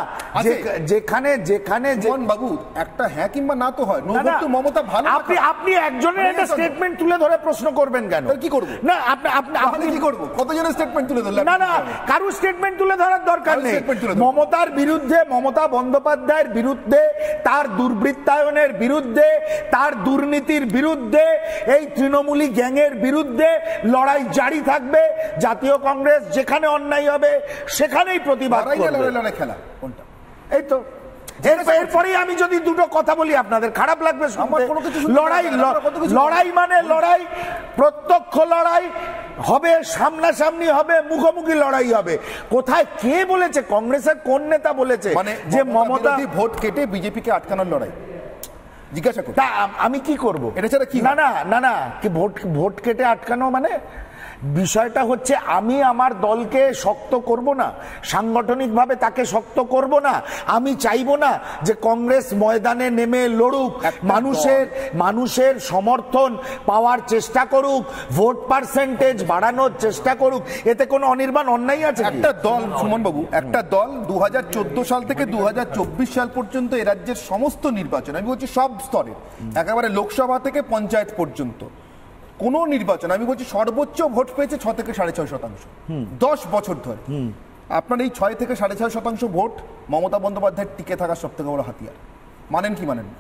যেখানে বাবু একটা হ্যাঁ কিংবা না তো হয়। নো ভোট টু মমতা আপনি একজনের একটা স্টেটমেন্ট তুলে ধরে প্রশ্ন করবেন কেন? কি করব? না, আপনি কি করব? কতজনের স্টেটমেন্ট তুলে ধরলেন? না, কারুর স্টেটমেন্ট তুলে ধরার দরকার নেই। মমতার বিরুদ্ধে, মমতা বন্দ্যোপাধ্যায়ের বিরুদ্ধে, তার দুর্বৃত্তায়নের বিরুদ্ধে, তার দুর্নীতির বিরুদ্ধে, এই তৃণমূলী গ্যাংয়ের বিরুদ্ধে লড়াই জারি থাকবে। জাতীয় কংগ্রেস যেখানে অন্যায় হবে সেখানেই প্রতিবাদ করবে। খেলা কোনটা? এই তো। এরপরে আমি যদি দুটো কথা বলি আপনাদের খারাপ লাগবে। লড়াই মানে লড়াই, প্রত্যক্ষ লড়াই হবে, সামনাসামনি হবে, মুখোমুখি লড়াই হবে। কোথায় কে বলেছে? কংগ্রেসের কোন নেতা বলেছে যে মমতা ভোট কেটে বিজেপিকে আটকানোর লড়াই? জিজ্ঞাসা করুন। আমি কি করব এটা ছাড়া কি? না, কি ভোট কেটে আটকানো মানে? বিষয়টা হচ্ছে আমি আমার দলকে শক্ত করব না, সাংগঠনিকভাবে তাকে শক্ত করব না। আমি চাইবো না যে কংগ্রেস ময়দানে নেমে লড়ুক, মানুষের সমর্থন পাওয়ার চেষ্টা করুক, ভোট পার্সেন্টেজ বাড়ানোর চেষ্টা করুক। এতে কোনো অনির্বাণ অন্যায় আছে? একটা দল, সুমন বাবু, একটা দল 2014 সাল থেকে 2024 সাল পর্যন্ত এ রাজ্যের সমস্ত নির্বাচন, আমি বলছি সব স্তরে, একেবারে লোকসভা থেকে পঞ্চায়েত পর্যন্ত কোন নির্বাচন, আমি বলছি সর্বোচ্চ ভোট পেয়েছে 6 থেকে 6.5%। 10 বছর ধরে আপনার এই 6 থেকে 6.5% ভোট মমতা বন্দ্যোপাধ্যায়ের টিকে থাকার সব থেকে বড় হাতিয়ার। মানেন কি মানেন না?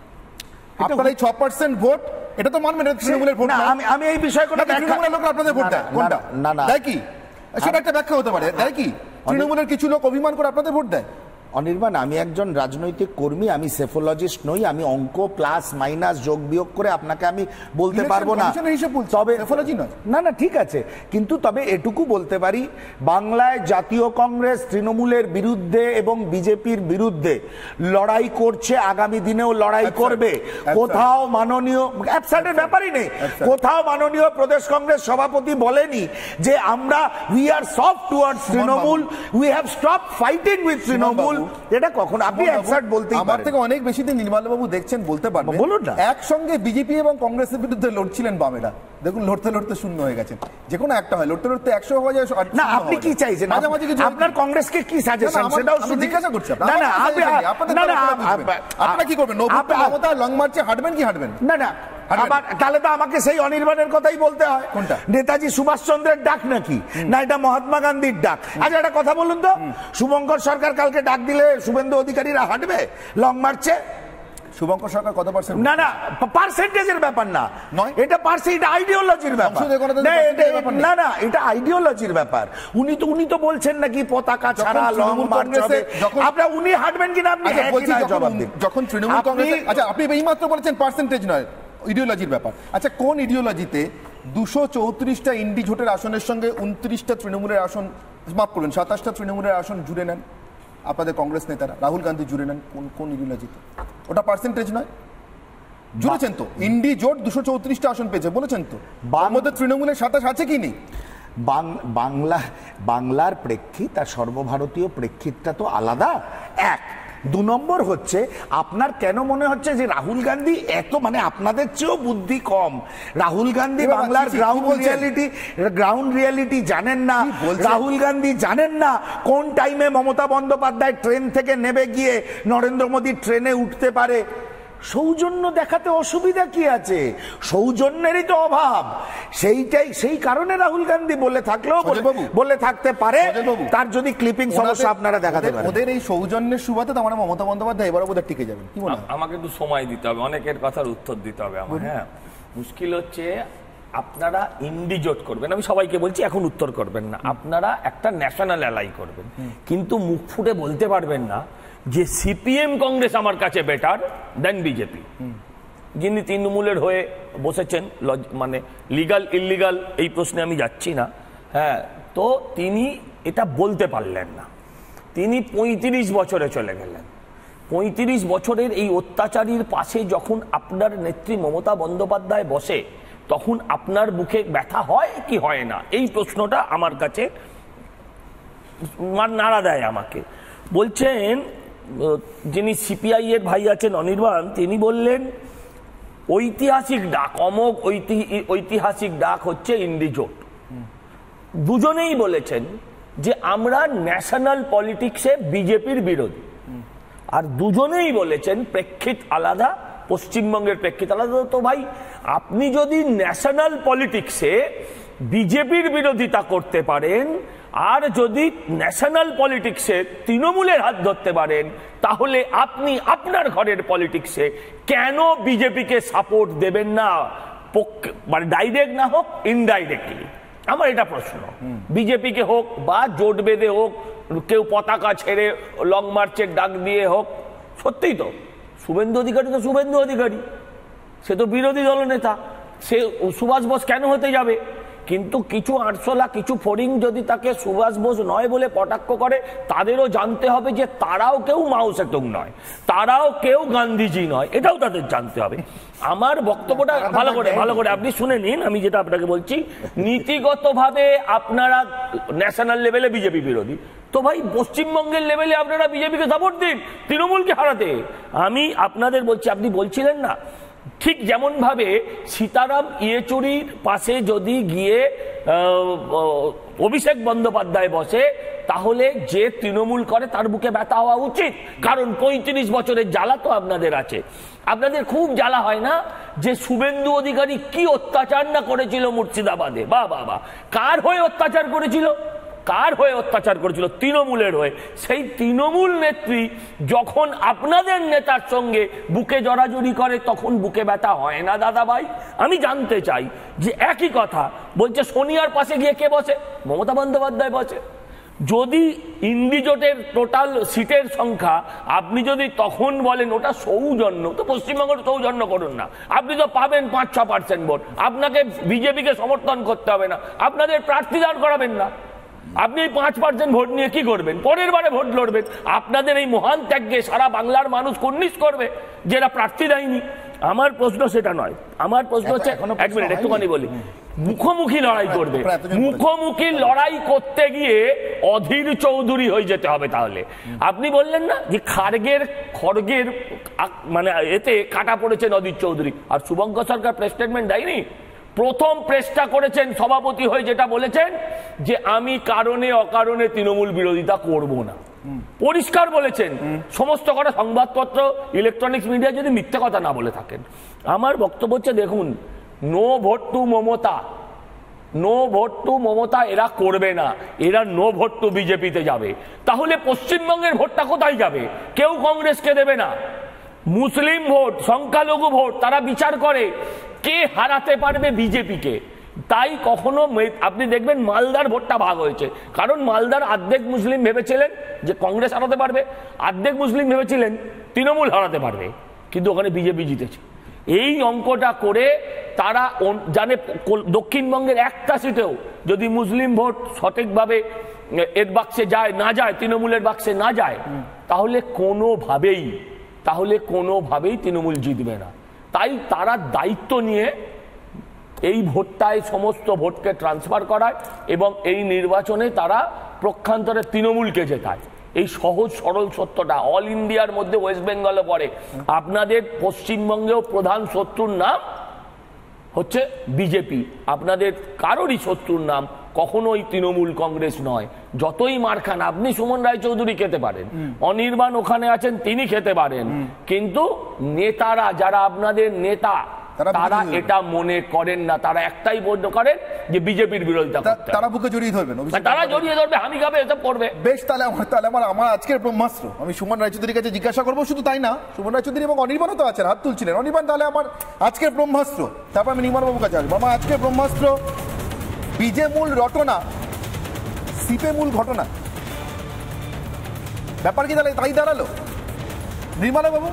আপনার এই 6% ভোট, এটা তো মানবেন তৃণমূলের ভোট। আমি এই বিষয়ে তৃণমূলের লোক আপনাদের ভোট দেয় কোনটা? দেয় কি? সেটা একটা ব্যাখ্যা হতে পারে। দেয় কি? তৃণমূলের কিছু লোক অভিমান করে আপনাদের ভোট দেয়। অনির্বাণ, আমি একজন রাজনৈতিক কর্মী, আমি সেফোলজিস্ট নই। আমি অঙ্ক প্লাস মাইনাস যোগ বিয়োগ করে আপনাকে আমি বলতে পারবো না। তবে না, ঠিক আছে, কিন্তু তবে এটুকু বলতে পারি, বাংলায় জাতীয় কংগ্রেস তৃণমূলের বিরুদ্ধে এবং বিজেপির বিরুদ্ধে লড়াই করছে, আগামী দিনেও লড়াই করবে। কোথাও মাননীয় অ্যাবসার্টের ব্যাপারই নেই, কোথাও মাননীয় প্রদেশ কংগ্রেস সভাপতি বলেনি যে আমরা we are soft towards Trinamool, we have stop fighting with Trinamool. এটা কখন আপনি অ্যাবসার্ট বলতে পারেন? আমার থেকে অনেক বেশি দিন নির্মলবাবু দেখছেন, বলতে পারবেন। বলুন না। একসঙ্গে বিজেপি এবং কংগ্রেসের বিরুদ্ধে লড়ছিলেন বামেরা, দেখুন লড়তে লড়তে শূন্য হয়ে গেছেন। যে কোনো একটা হয়, লড়তে লড়তে 100 হয়ে যায়। না, আপনি কি চাইছেন? আপনার কংগ্রেসকে কি সাজেশন সেটাও জিজ্ঞাসা করছি। না, আপনারা কি করবেন? মমতা লং মার্চে হাঁটবেন কি হাঁটবেন না? আবার তাহলে তো আমাকে সেই অনির্বাণের কথাই বলতে হয়। কোনটা? নেতাজি সুভাষচন্দ্রের ডাক নাকি, না এটা মহাত্মা গান্ধীর ডাক? আচ্ছা, একটা কথা বলুন তো, শুভঙ্কর সরকার কালকে ডাক দিলে শুভেন্দু অধিকারীরা হাঁটবে লং মার্চে? শুভঙ্কর সরকার কত পার্সেন্ট? না, পার্সেন্টেজের ব্যাপার না, এটা এটা আইডিওলজির ব্যাপার। না, এটা আইডিওলজির ব্যাপার। উনি তো বলছেন নাকি পতাকা ছাড়া লং মার্চ হবে। আপনারা উনি হাঁটবেন কিনা আপনি জবাব দিন। যখন তৃণমূল কংগ্রেস, আচ্ছা আপনি এইমাত্র বলেছেন পার্সেন্টেজ নয়, ইডিওলজির ব্যাপার। আচ্ছা, কোন ইডিওলজিতে 234টা ইন্ডি জোটের আসনের সঙ্গে 29টা তৃণমূলের আসন, মাফ করবেন 27টা তৃণমূলের আসন জুড়ে নেন আপনাদের কংগ্রেস নেতারা, রাহুল গান্ধী জুড়ে নেন, কোন ইডিওলজিতে? ওটা পার্সেন্টেজ নয়, জুড়েছেন তো। ইন্ডি জোট 234টা আসন পেয়েছে বলেছেন তো, মধ্যে তৃণমূলের 27 আছে কি নেই? বাংলার প্রেক্ষিত আর সর্বভারতীয় প্রেক্ষিতটা তো আলাদা। এক, 2 নম্বর হচ্ছে আপনার কেন মনে হচ্ছে যে রাহুল গান্ধী এত, মানে আপনাদের চেয়েও বুদ্ধি কম। রাহুল গান্ধী বাংলার গ্রাউন্ড রিয়ালিটি জানেন না। রাহুল গান্ধী জানেন না কোন টাইমে মমতা বন্দ্যোপাধ্যায় ট্রেন থেকে নেমে গিয়ে নরেন্দ্র মোদী ট্রেনে উঠতে পারে। সৌজন্য দেখাতে অসুবিধা কি আছে? সৌজন্যেরই তো অভাব। সেই কারণে রাহুল গান্ধী বলে থাকলেও বলে থাকতে পারে, তার যদি ক্লিপিং সমস্যা আপনারা দেখাতে পারেন। ওদের এই সৌজন্যের সুবাদে তো আমরা মমতা বন্দ্যোপাধ্যায় এবারও বোধহয় টিকে যাবেন। কি মনে হয়? আমাকে একটু সময় দিতে হবে, অনেকের কথার উত্তর দিতে হবে আমার। হ্যাঁ, মুশকিল হচ্ছে আপনারা ইন্ডিজোট করবেন, আমি সবাইকে বলছি এখন উত্তর করবেন না, আপনারা একটা ন্যাশনাল অ্যালাই করবেন, কিন্তু মুখ ফুটে বলতে পারবেন না যে সিপিএম কংগ্রেস আমার কাছে বেটার দেন বিজেপি। যিনি তৃণমূলের হয়ে বসেছেন, মানে লিগাল ইললিগাল এই প্রশ্নে আমি যাচ্ছি না, হ্যাঁ, তো তিনি এটা বলতে পারলেন না। তিনি 35 বছরে চলে গেলেন। 35 বছরের এই অত্যাচারীর পাশে যখন আপনার নেত্রী মমতা বন্দ্যোপাধ্যায় বসে, তখন আপনার বুকে ব্যথা হয় কি হয় না, এই প্রশ্নটা আমার কাছে নাড়া দেয় আমাকে। বলছেন যিনি সিপিআই এর ভাই আছেন অনির্বাণ, তিনি বললেন ঐতিহাসিক ডাক, অমোঘ ঐতিহাসিক ডাক হচ্ছে ইন্ডিজোট। দুজনেই বলেছেন যে আমরা ন্যাশনাল পলিটিক্সে বিজেপির বিরোধী, আর দুজনেই বলেছেন প্রেক্ষিত আলাদা, পশ্চিমবঙ্গের প্রেক্ষিত আলাদা। তো ভাই, আপনি যদি ন্যাশনাল পলিটিক্সে বিজেপির বিরোধিতা করতে পারেন আর যদি ন্যাশনাল পলিটিক্সে তৃণমূলের হাত ধরতে পারেন, তাহলে আপনি আপনার ঘরের পলিটিক্সে কেন বিজেপিকে সাপোর্ট দেবেন না? মানে ডাইরেক্ট না হোক, ইনডাইরেক্টলি। আমার এটা প্রশ্ন, বিজেপিকে হোক বা জোট বেঁধে হোক, কেউ পতাকা ছেড়ে লং মার্চের ডাক দিয়ে হোক, সত্যিই তো শুভেন্দু অধিকারী তো শুভেন্দু অধিকারী, সে তো বিরোধী দলনেতা, সে সুভাষ বোস কেন হতে যাবে? কিন্তু কিছু আরশোলা, কিছু ফড়িং যদি তাকে সুভাষ বোস নয় বলে কটাক্ষ করে, তাদেরও জানতে হবে যে তারাও কেউ মাও সেতুং নয়, তারাও কেউ গান্ধীজি নয়, এটাও তাদের জানতে হবে। আমার বক্তব্যটা ভালো করে আপনি শুনে নিন, আমি যেটা আপনাকে বলছি, নীতিগতভাবে আপনারা ন্যাশনাল লেভেলে বিজেপি বিরোধী, তো ভাই পশ্চিমবঙ্গের লেভেলে আপনারা বিজেপিকে সাপোর্ট দিন তৃণমূলকে হারাতে। আমি আপনাদের বলছি, আপনি বলছিলেন না, ঠিক যেমন ভাবে সীতারাম ইয়েচুরির পাশে যদি গিয়ে অভিষেক বন্দ্যোপাধ্যায় বসে, তাহলে যে তৃণমূল করে তার বুকে ব্যথা হওয়া উচিত, কারণ 35 বছরের জ্বালা তো আপনাদের আছে। আপনাদের খুব জ্বালা হয় না যে শুভেন্দু অধিকারী কি অত্যাচার না করেছিল মুর্শিদাবাদে? বা বাবা, কার হয়ে অত্যাচার করেছিল? কার হয়ে অত্যাচার করেছিল? তৃণমূলের হয়ে। সেই তৃণমূল নেত্রী যখন আপনাদের নেতার সঙ্গে বুকে জড়াজড়ি করে, তখন বুকে ব্যথা হয় না দাদা ভাই? আমি জানতে চাই যে একই কথা বলছে সোনিয়ার পাশে গিয়ে কে বসে? মমতা বন্দ্যোপাধ্যায় বসে। যদি ইন্ডিজোটের টোটাল সিটের সংখ্যা আপনি যদি তখন বলেন ওটা সৌজন্য, তো পশ্চিমবঙ্গের সৌজন্য করুন না, আপনি তো পাবেন 5-6% ভোট। আপনাকে বিজেপিকে সমর্থন করতে হবে না, আপনাদের প্রার্থী দাঁড় করাবেন না, আপনি 5% ভোট নিয়ে কি করবেন? পরের বারে ভোট লড়বেন। আপনাদের এই মহান ত্যাগকে সারা বাংলার মানুষ কুর্নিশ করবে যেটা প্রার্থী দেয়নি। আমার প্রশ্ন সেটা নয়, আমার প্রশ্ন হচ্ছে, এক মিনিট একটুখানি বলি, মুখোমুখি লড়াই করবে। মুখোমুখি লড়াই করতে গিয়ে অধীর চৌধুরী হয়ে যেতে হবে। তাহলে আপনি বললেন না যে খড়গের মানে এতে কাটা পড়েছেন অধীর চৌধুরী, আর শুভঙ্কর সরকার প্রেস স্টেটমেন্ট দেয়নি? প্রথম প্রেসটা করেছেন সভাপতি হয়ে, যেটা বলেছেন যে আমি কারণে অকারণে তৃণমূল বিরোধিতা করব না, পরিষ্কার বলেছেন। সমস্ত কটা সংবাদপত্র, ইলেকট্রনিক্স মিডিয়া যদি মিথ্যে কথা না বলে থাকেন। আমার বক্তব্য হচ্ছে, দেখুন, no vote to Mamata, no vote to Mamata এরা করবে না, এরা নো ভোট টু বিজেপিতে যাবে। তাহলে পশ্চিমবঙ্গের ভোটটা কোথায় যাবে? কেউ কংগ্রেসকে দেবে না। মুসলিম ভোট, সংখ্যালঘু ভোট, তারা বিচার করে কে হারাতে পারবে বিজেপিকে। তাই কখনো আপনি দেখবেন মালদার ভোটটা ভাগ হয়েছে, কারণ মালদার অর্ধেক মুসলিম ভেবেছিলেন যে কংগ্রেস হারাতে পারবে, অর্ধেক মুসলিম ভেবেছিলেন তৃণমূল হারাতে পারবে, কিন্তু ওখানে বিজেপি জিতেছে। এই অঙ্কটা করে তারা জানে দক্ষিণবঙ্গের একটা সিটেও যদি মুসলিম ভোট সঠিকভাবে এর বাক্সে যায় না যায়, তৃণমূলের বাক্সে না যায়, তাহলে কোনোভাবেই তৃণমূল জিতবে না। তাই তারা দায়িত্ব নিয়ে এই ভোটটায় সমস্ত ভোটকে ট্রান্সফার করায় এবং এই নির্বাচনে তারা পক্ষান্তরে তৃণমূলকে জেতায়। এই সহজ সরল সত্যটা অল ইন্ডিয়ার মধ্যে ওয়েস্ট বেঙ্গলে পড়ে। আপনাদের পশ্চিমবঙ্গেও প্রধান শত্রুর নাম হচ্ছে বিজেপি, আপনাদের কারোরই শত্রুর নাম কখনোই তৃণমূল কংগ্রেস নয়। যতই মার খান, আপনি সুমন রায়চৌধুরী খেতে পারেন, অনির্বাণ ওখানে আছেন তিনি খেতে পারেন, কিন্তু নেতারা যারা আপনাদের নেতা তারা এটা মনে করেন না। তারা একটাই বদ্ধ করেন যে বিজেপির বিরোধিতা করতে। তারা বুকে জড়িয়ে ধরবেন, তারা জড়িয়ে ধরবে, আমি খাবে এসব করবে। বেশ, তাহলে আমার আজকের ব্রহ্মাস্ত্র আমি সুমন রায়চৌধুরীর কাছে জিজ্ঞাসা করবো। শুধু তাই না, সুমন রায়চৌধুরী এবং অনির্বাণও তো আছেন, হাত তুলছিলেন। অনির্বাণ, তাহলে আমার আজকের ব্রহ্মাস্ত্র, তারপর আমি নির্মল বাবুর কাছে আসবো। আমার আজকের ব্রহ্মাস্ত্র বিজে মূল রটনা, সিপে মূল ঘটনা, ব্যাপার কি তাহলে তাই দাঁড়ালো? নির্মলা বাবু,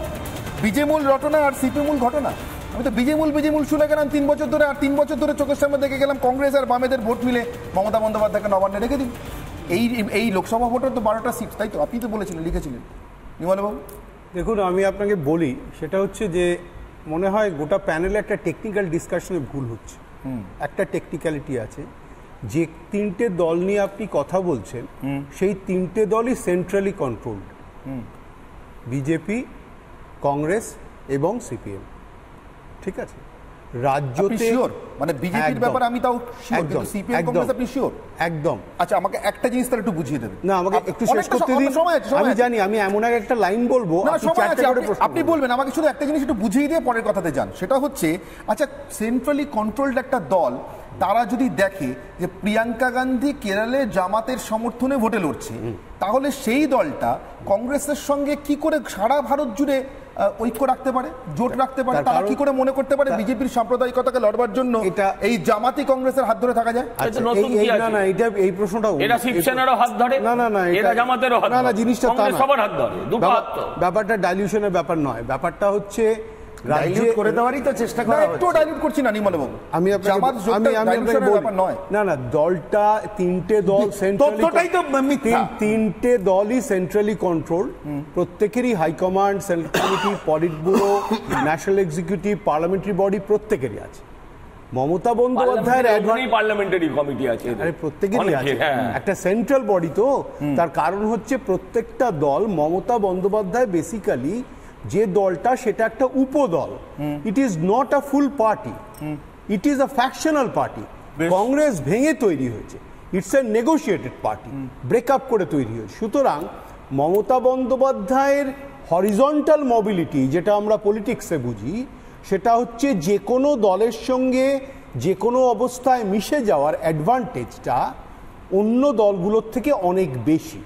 বিজে মূল রটনা আর সিপে মূল ঘটনা। আমি তো বিজে মূল শুনে গেলাম 3 বছর ধরে, আর 3 বছর ধরে চোখের সামনে দেখে গেলাম কংগ্রেস আর বামেদের ভোট মিলে মমতা বন্দ্যোপাধ্যায়কে নবান্নে রেখে দিন। এই লোকসভা ভোটের তো 12টা সিট, তাই তো? আপনি তো বলেছিলেন, লিখেছিলেন। নির্মলা বাবু দেখুন, আমি আপনাকে বলি, সেটা হচ্ছে যে মনে হয় গোটা প্যানেলে একটা টেকনিক্যাল ডিসকাশনে ভুল হচ্ছে। একটা টেকনিক্যালিটি আছে, যে 3টে দল নিয়ে আপনি কথা বলছেন সেই 3টে দলই সেন্ট্রালি কন্ট্রোলড, বিজেপি, কংগ্রেস এবং সিপিএম। ঠিক আছে, রাজ্যতে মানে বিজেপির ব্যাপারে আমি তাও শিওর, কিন্তু সিপিএম কংগ্রেস আপনি শিওর? একদম। আচ্ছা, আমাকে একটা জিনিস তাহলে একটু বুঝিয়ে দেবেন। না, আমাকে একটু শেষ করতে দিন। আমি জানি আমি এমন একটা লাইন বলবো, আপনি বলবেন, আমাকে শুধু একটা জিনিস একটু বুঝিয়ে দিয়ে পরের কথাতে যান। সেটা হচ্ছে, আচ্ছা, সেন্ট্রালি কন্ট্রোলড একটা দল, তারা যদি দেখে যে প্রিয়াঙ্কা গান্ধী কেরলে জামাতের সমর্থনে ভোটে লড়ছে, তাহলে সেই দলটা কংগ্রেসের সঙ্গে কি করে সারা ভারত জুড়ে ঐক্য রাখতে পারে, জোট রাখতে পারে? তারা কি করে মনে করতে পারে বিজেপির সাম্প্রদায়িকতাকে লড়বার জন্য এই জামাতি কংগ্রেসের হাত ধরে থাকা যায়? না না, এই প্রশ্নটা এরা শিবসেনারও হাত ধরে, না এরা জামাতেরও হাত ধরে, না জিনিসটা তা না, সবার হাত ধরে, দুটো হাত। ব্যাপারটা ডাইলিউশনের ব্যাপার নয়, ব্যাপারটা হচ্ছে ডাইলিউট করে দেওয়ারই তো চেষ্টা করা হচ্ছে। একটু ডাইলিউট করছি না নির্মল বাবু, আমি না, দলটা 3টে দল সেন্ট্রালি, 3টে দলই সেন্ট্রালি কন্ট্রোল, প্রত্যেকেরই high command, central committee, polit bureau, national executive, parliamentary body প্রত্যেকেরই আছে। মমতা বন্দ্যোপাধ্যায়ের পার্লামেন্টারি কমিটি আছে, আরে প্রত্যেকেরই আছে, একটা সেন্ট্রাল বডি তো। তার কারণ হচ্ছে প্রত্যেকটা দল, মমতা বন্দ্যোপাধ্যায় বেসিক্যালি যে দলটা সেটা একটা উপদল, it is not a full party, it is a factional party. Congress ভেঙে তৈরি হয়েছে, it's a negotiated party, breakup করে তৈরি হয়েছে। সুতরাং মমতা বন্দ্যোপাধ্যায়ের হরিজন্টাল মোবিলিটি, যেটা আমরা পলিটিক্সে বুঝি, সেটা হচ্ছে যে কোনো দলের সঙ্গে যে কোনো অবস্থায় মিশে যাওয়ার অ্যাডভান্টেজটা অন্য দলগুলোর থেকে অনেক বেশি।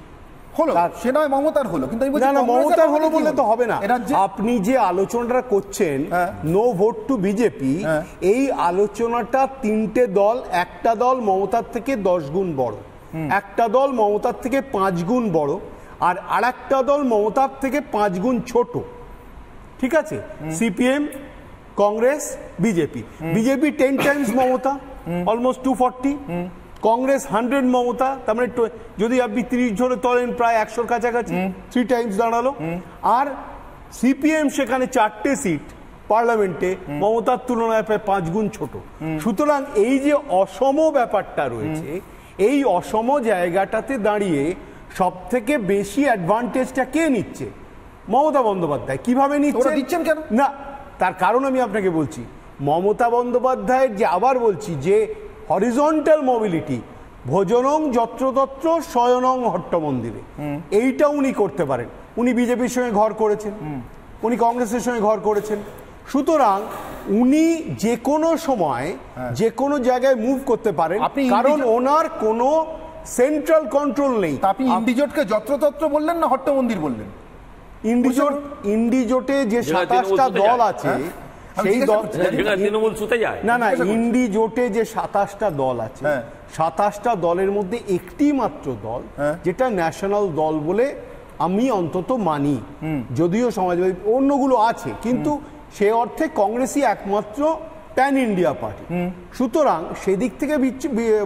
মমতার হলো, কিন্তু মমতার হলো বললে তো হবে না। আপনি যে আলোচনাটা করছেন নো ভোট টু বিজেপি, এই আলোচনাটা 3টে দল, একটা দল মমতার থেকে 10 গুণ বড়, একটা দল মমতার থেকে 5 গুণ বড়, আর আরেকটা দল মমতার থেকে 5 গুণ ছোট। ঠিক আছে, CPM, Congress, BJP. BJP 10 Times Mamata, almost 240, Congress 100 Mamata, তার মানে যদি আপনি 30 ধরে তোলেন প্রায় 100-র কাছাকাছি, 3 টাইমস দাঁড়ালো। আর সিপিএম সেখানে 4টে সিট পার্লামেন্টে, মমতার তুলনায় প্রায় 5 গুণ ছোট। সুতরাং এই যে অসম ব্যাপারটা রয়েছে, এই অসম জায়গাটাতে দাঁড়িয়ে সব থেকে বেশি অ্যাডভান্টেজটা কে নিচ্ছে? মমতা বন্দ্যোপাধ্যায়। কিভাবে নিচ্ছেন কেন? না, তার কারণ আমি আপনাকে বলছি। মমতা বন্দ্যোপাধ্যায়ের যে, আবার বলছি, যে হরিজন্টাল মোবিলিটি, ভোজনং যত্রতত্র শয়নং হট্ট মন্দিরে, এইটা উনি করতে পারেন। উনি বিজেপির সঙ্গে ঘর করেছেন, উনি কংগ্রেসের সঙ্গে ঘর করেছেন। সুতরাং উনি যে কোনো সময় যে কোনো জায়গায় মুভ করতে পারেন, কারণ ওনার কোনো সেন্ট্রাল কন্ট্রোল নেই। আপনি ইন্ডিজোটকে যত্রতত্র বললেন না হট্ট মন্দির বললেন? ইন্ডিজোটে যে 27টা দল আছে, সেই দল তৃণমূল ছুতে যায় না, ইন্ডিজোটে যে 27টা দল আছে, 27টা দলের মধ্যে একটি মাত্র দল যেটা ন্যাশনাল দল বলে আমি অন্তত মানি, যদিও সমাজবাদী অন্যগুলো আছে, কিন্তু সে অর্থে কংগ্রেসই একমাত্র প্যান ইন্ডিয়া পার্টি। সুতরাং সেদিক থেকে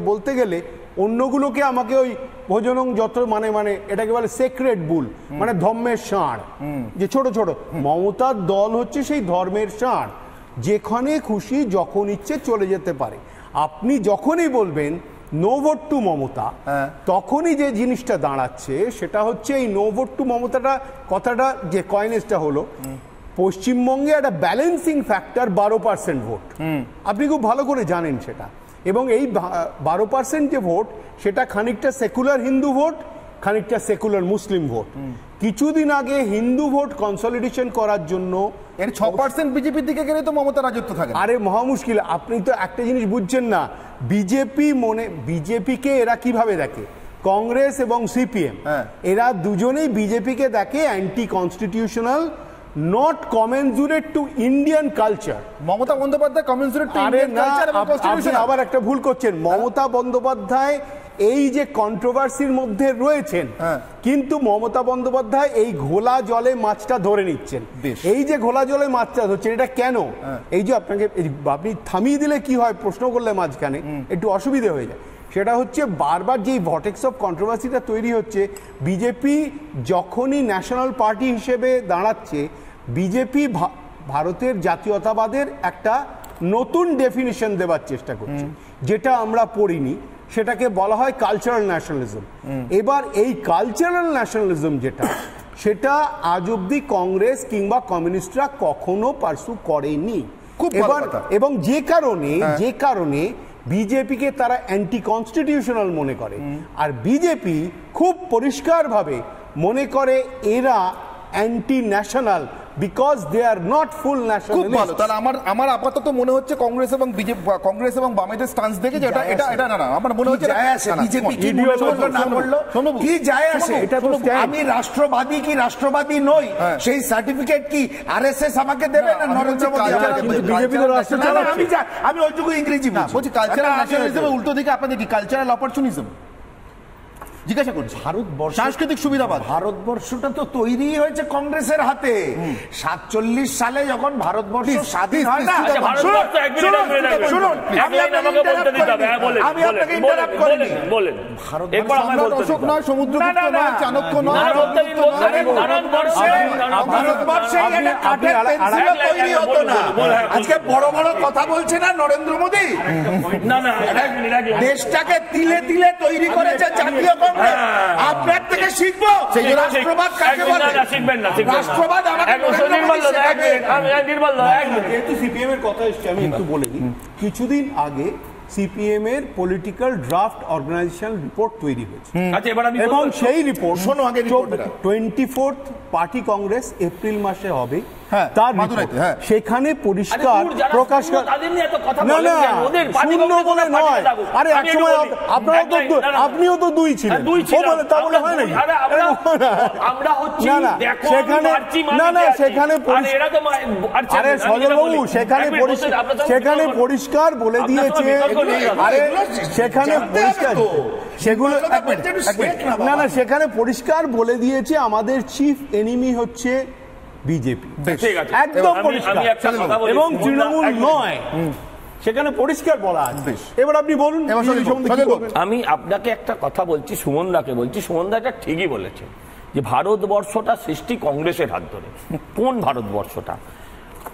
বলতে গেলে অন্যগুলোকে আমাকে ওই ভোজনং যত মানে এটাকে বলে সেক্রেট বুল, মানে ধর্মের ষাঁড়, যে ছোট ছোট। মমতার দল হচ্ছে সেই ধর্মের ষাঁড়, যেখানে খুশি যখন ইচ্ছে চলে যেতে পারে। আপনি যখনই বলবেন নো ভোট টু মমতা, তখনই যে জিনিসটা দাঁড়াচ্ছে সেটা হচ্ছে এই নো ভোট টু মমতাটা কথাটা যে কয়েনেজটা হলো, পশ্চিমবঙ্গে একটা ব্যালেন্সিং ফ্যাক্টর 12% ভোট, আপনি খুব ভালো করে জানেন সেটা। এবং এই 12% যে ভোট সেটা খানিকটা সেকুলার হিন্দু ভোট, খানিকটা সেকুলার মুসলিম ভোট। কিছুদিন আগে হিন্দু ভোট কনসলিডেশন করার জন্য এর 6% বিজেপির দিকে গেলে তো মমতা রাজত্ব থাকে। আরে মহা মুশকিল। আপনি তো একটা জিনিস বুঝছেন না, বিজেপিকে এরা কিভাবে দেখে, কংগ্রেস এবং সিপিএম এরা দুজনেই বিজেপিকে দেখে anti constitutional, not commensurate to Indian culture. Mamata Bandyopadhyay commensurate to Indian culture এবং কনস্টিটিউশন। আবার একটা ভুল করছেন, মমতা বন্দ্যোপাধ্যায় এই যে কন্ট্রোভার্সির মধ্যে রয়েছেন, কিন্তু মমতা বন্দ্যোপাধ্যায় এই ঘোলা জলে মাছটা ধরে নিচ্ছেন। এই যে ঘোলা জলে মাছটা ধরছেন, এটা কেন? এই যে আপনি থামিয়ে দিলে কি হয় প্রশ্ন করলে মাঝখানে একটু অসুবিধে হয়ে যায়। সেটা হচ্ছে বারবার যেই ভর্টেক্স অফ কন্ট্রোভার্সিটা তৈরি হচ্ছে, বিজেপি যখনই ন্যাশনাল পার্টি হিসেবে দাঁড়াচ্ছে, বিজেপি ভারতের জাতীয়তাবাদের একটা নতুন ডেফিনিশন দেওয়ার চেষ্টা করছে, যেটা আমরা পড়িনি। সেটাকে বলা হয় কালচারাল ন্যাশনালিজম। এবার এই কালচারাল ন্যাশনালিজম যেটা, সেটা আজ অব্দি কংগ্রেস কিংবা কমিউনিস্টরা কখনো পার্সু করেনি। এবং যে কারণে বিজেপিকে তারা অ্যান্টি কনস্টিটিউশনাল মনে করে। আর বিজেপি খুব পরিষ্কারভাবে মনে করে এরা anti national, because they are not full national. খুব ভালো। তাহলে আমার আপাতত মনে হচ্ছে কংগ্রেস এবং বামেদের স্টান্স দেখে যে এটা না আমার মনে হচ্ছে বিজেপি কি না বললো কি যায় আসে, আমি রাষ্ট্রবাদী কি রাষ্ট্রবাদী নই সেই সার্টিফিকেট কি আরএসএস আমাকে দেবে না নরেন্দ্র মোদী? বিজেপি তো রাষ্ট্র চালাচ্ছে। আমি ওইটুকু ইংরেজি বলছি। কালচারাল ন্যাশনালিজমের উল্টো দিকে আপনাদের কি কালচারাল অপরচুনিজম জিজ্ঞাসা করছি। ভারতবর্ষ সাংস্কৃতিক সুবিধাবাদ, ভারতবর্ষটা তো তৈরি হয়েছে কংগ্রেসের হাতে। 47 সালে যখন ভারতবর্ষ স্বাধীন হয় না, শুনুন আমি আপনাকে ইন্টারাপ্ট করিনি। অশোক নয়, সমুদ্রগুপ্ত নয়, চাণক্য নয়, ভারতবর্ষে কাঠের পেন্সিল তৈরি হতো না। আজকে বড় বড় কথা বলছে না নরেন্দ্র মোদী, দেশটাকে তিলে তিলে তৈরি করেছে জাতীয় কংগ্রেস। আপনার থেকে শিখবো রাষ্ট্রবাদ কাকে বলে। শিখবেন না, রাষ্ট্রবাদ যেহেতু সিপিএম এর কথা এসছে আমি একটু বলে দিই। কিছুদিন আগে সিপিএম এর পলিটিক্যাল ড্রাফট অর্গানাইজেশনাল রিপোর্ট তৈরি হয়েছে, এবং সেই report 24th party Congress April মাসে হবে। তার সেখানে পরিষ্কার প্রকাশ, না না শূন্য বলে নয়। আরে একসময় আপনিও তো দুই ছিলেন, তা বলে হয় নাকি? না না সেখানে আরে সজলবাবু সেখানে পরিষ্কার বলে দিয়েছে। আরে সেখানে পরিষ্কার সেগুলো না না সেখানে পরিষ্কার বলে দিয়েছে আমাদের চিফ এনিমি হচ্ছে বিজেপি, একদম পরিষ্কার, এবং তৃণমূল নয়, সেখানে পরিষ্কার বলা আছে। এবার আপনি বলুন। আমি আপনাকে একটা কথা বলছি, সুমনদাকে বলছি, সুমনদা এটা ঠিকই বলেছে যে ভারতবর্ষটা সৃষ্টি কংগ্রেসের হাত ধরে। কোন ভারতবর্ষটা?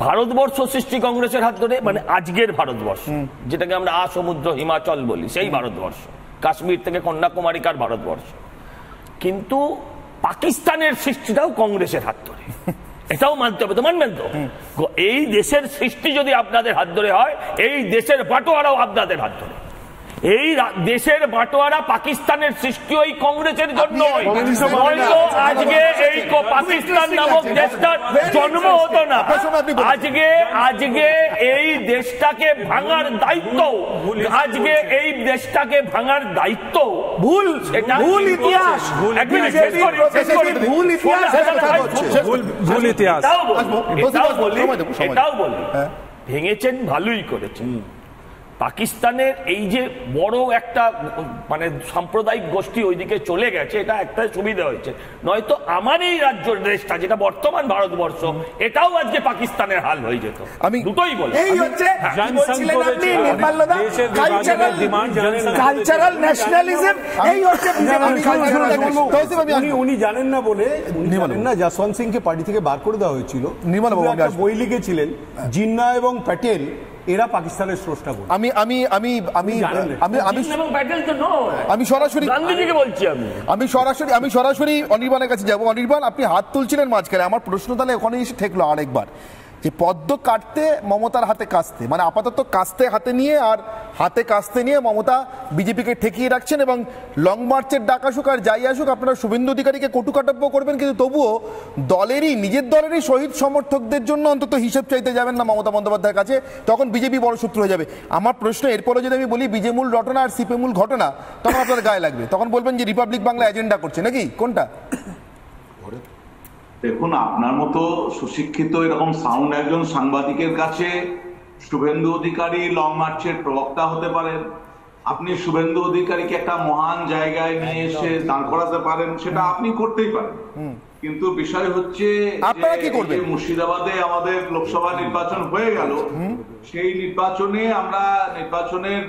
ভারতবর্ষ সৃষ্টি কংগ্রেসের হাত ধরে, মানে আজকের ভারতবর্ষ যেটাকে আমরা আসমুদ্র হিমাচল বলি, সেই ভারতবর্ষ, কাশ্মীর থেকে কন্যাকুমারিকার ভারতবর্ষ। কিন্তু পাকিস্তানের সৃষ্টিটাও কংগ্রেসের হাত ধরে, এটাও মানতে হবে তো, মানবেন তো? এই দেশের সৃষ্টি যদি আপনাদের হাত ধরে হয়, এই দেশের বাটোয়ারাও আপনাদের হাত ধরে। এই দেশের বাটোয়ারা পাকিস্তানের সৃষ্টি ওই কংগ্রেসের জন্য, আজকে এই পাকিস্তান নামক দেশটার জন্ম হতো না। আজকে এই দেশটাকে ভাঙার দায়িত্ব, আজকে এই দেশটাকে ভাঙার দায়িত্ব ভুল ইতিহাস, এটাও বলি ভেঙেছেন ভালোই করেছেন, পাকিস্তানের এই যে বড় একটা মানে সাম্প্রদায়িক গোষ্ঠী ওইদিকে চলে গেছে, এটা একটা সুবিধা হয়েছে। নয়তো আমার এই রাজ্য দেশটা যেটা বর্তমান ভারতবর্ষ, এটাও আজকে পাকিস্তানের হাল হয়ে যেত। আমি দুটোই বলি। এই হচ্ছে কালচারাল ন্যাশনালিজম, এই হচ্ছে উনি জানেন না বলে না যশবন্ত সিংকে পার্টি থেকে বার করে দেওয়া হয়েছিল। বই লিখেছিলেন জিন্না এবং প্যাটেল এরা পাকিস্তানের স্রষ্টা বলে। আমি সরাসরি অনির্বাণের কাছে যাবো। অনির্বাণ, আপনি হাত তুলছিলেন মাঝখানে, আমার প্রশ্ন তাহলে ওখানে এসে ঠেকলো আরেকবার, যে পদ্ম কাটতে মমতার হাতে কাস্তে, মানে আপাতত কাস্তে হাতে নিয়ে আর হাতে কাস্তে নিয়ে মমতা বিজেপিকে ঠেকিয়ে রাখছেন, এবং লং মার্চের ডাক আসুক আর যাই আসুক আপনারা শুভেন্দু অধিকারীকে কটুকাটব্য করবেন, কিন্তু তবুও নিজের দলেরই শহীদ সমর্থকদের জন্য অন্তত হিসেব চাইতে যাবেন না মমতা বন্দ্যোপাধ্যায়ের কাছে, তখন বিজেপি বড় শত্রু হয়ে যাবে। আমার প্রশ্ন এরপরে যদি আমি বলি বিজেমূল ঘটনা আর সিপেমূল ঘটনা, তখন আপনার গায়ে লাগবে, তখন বলবেন যে রিপাবলিক বাংলা এজেন্ডা করছে, নাকি কোনটা? দেখুন, আপনার মতো সুশিক্ষিত এরকম সাউন্ড একজন সাংবাদিকের কাছে শুভেন্দু অধিকারী লং মার্চের প্রবক্তা হতে পারেন, আপনি শুভেন্দু অধিকারীকে একটা মহান জায়গায় নিয়ে এসে দাঁড় করাতে পারেন, সেটা আপনি করতেই পারেন। কিন্তু বিষয় হচ্ছে মুর্শিদাবাদে আমাদের লোকসভা নির্বাচন হয়ে গেল, সেই নির্বাচনের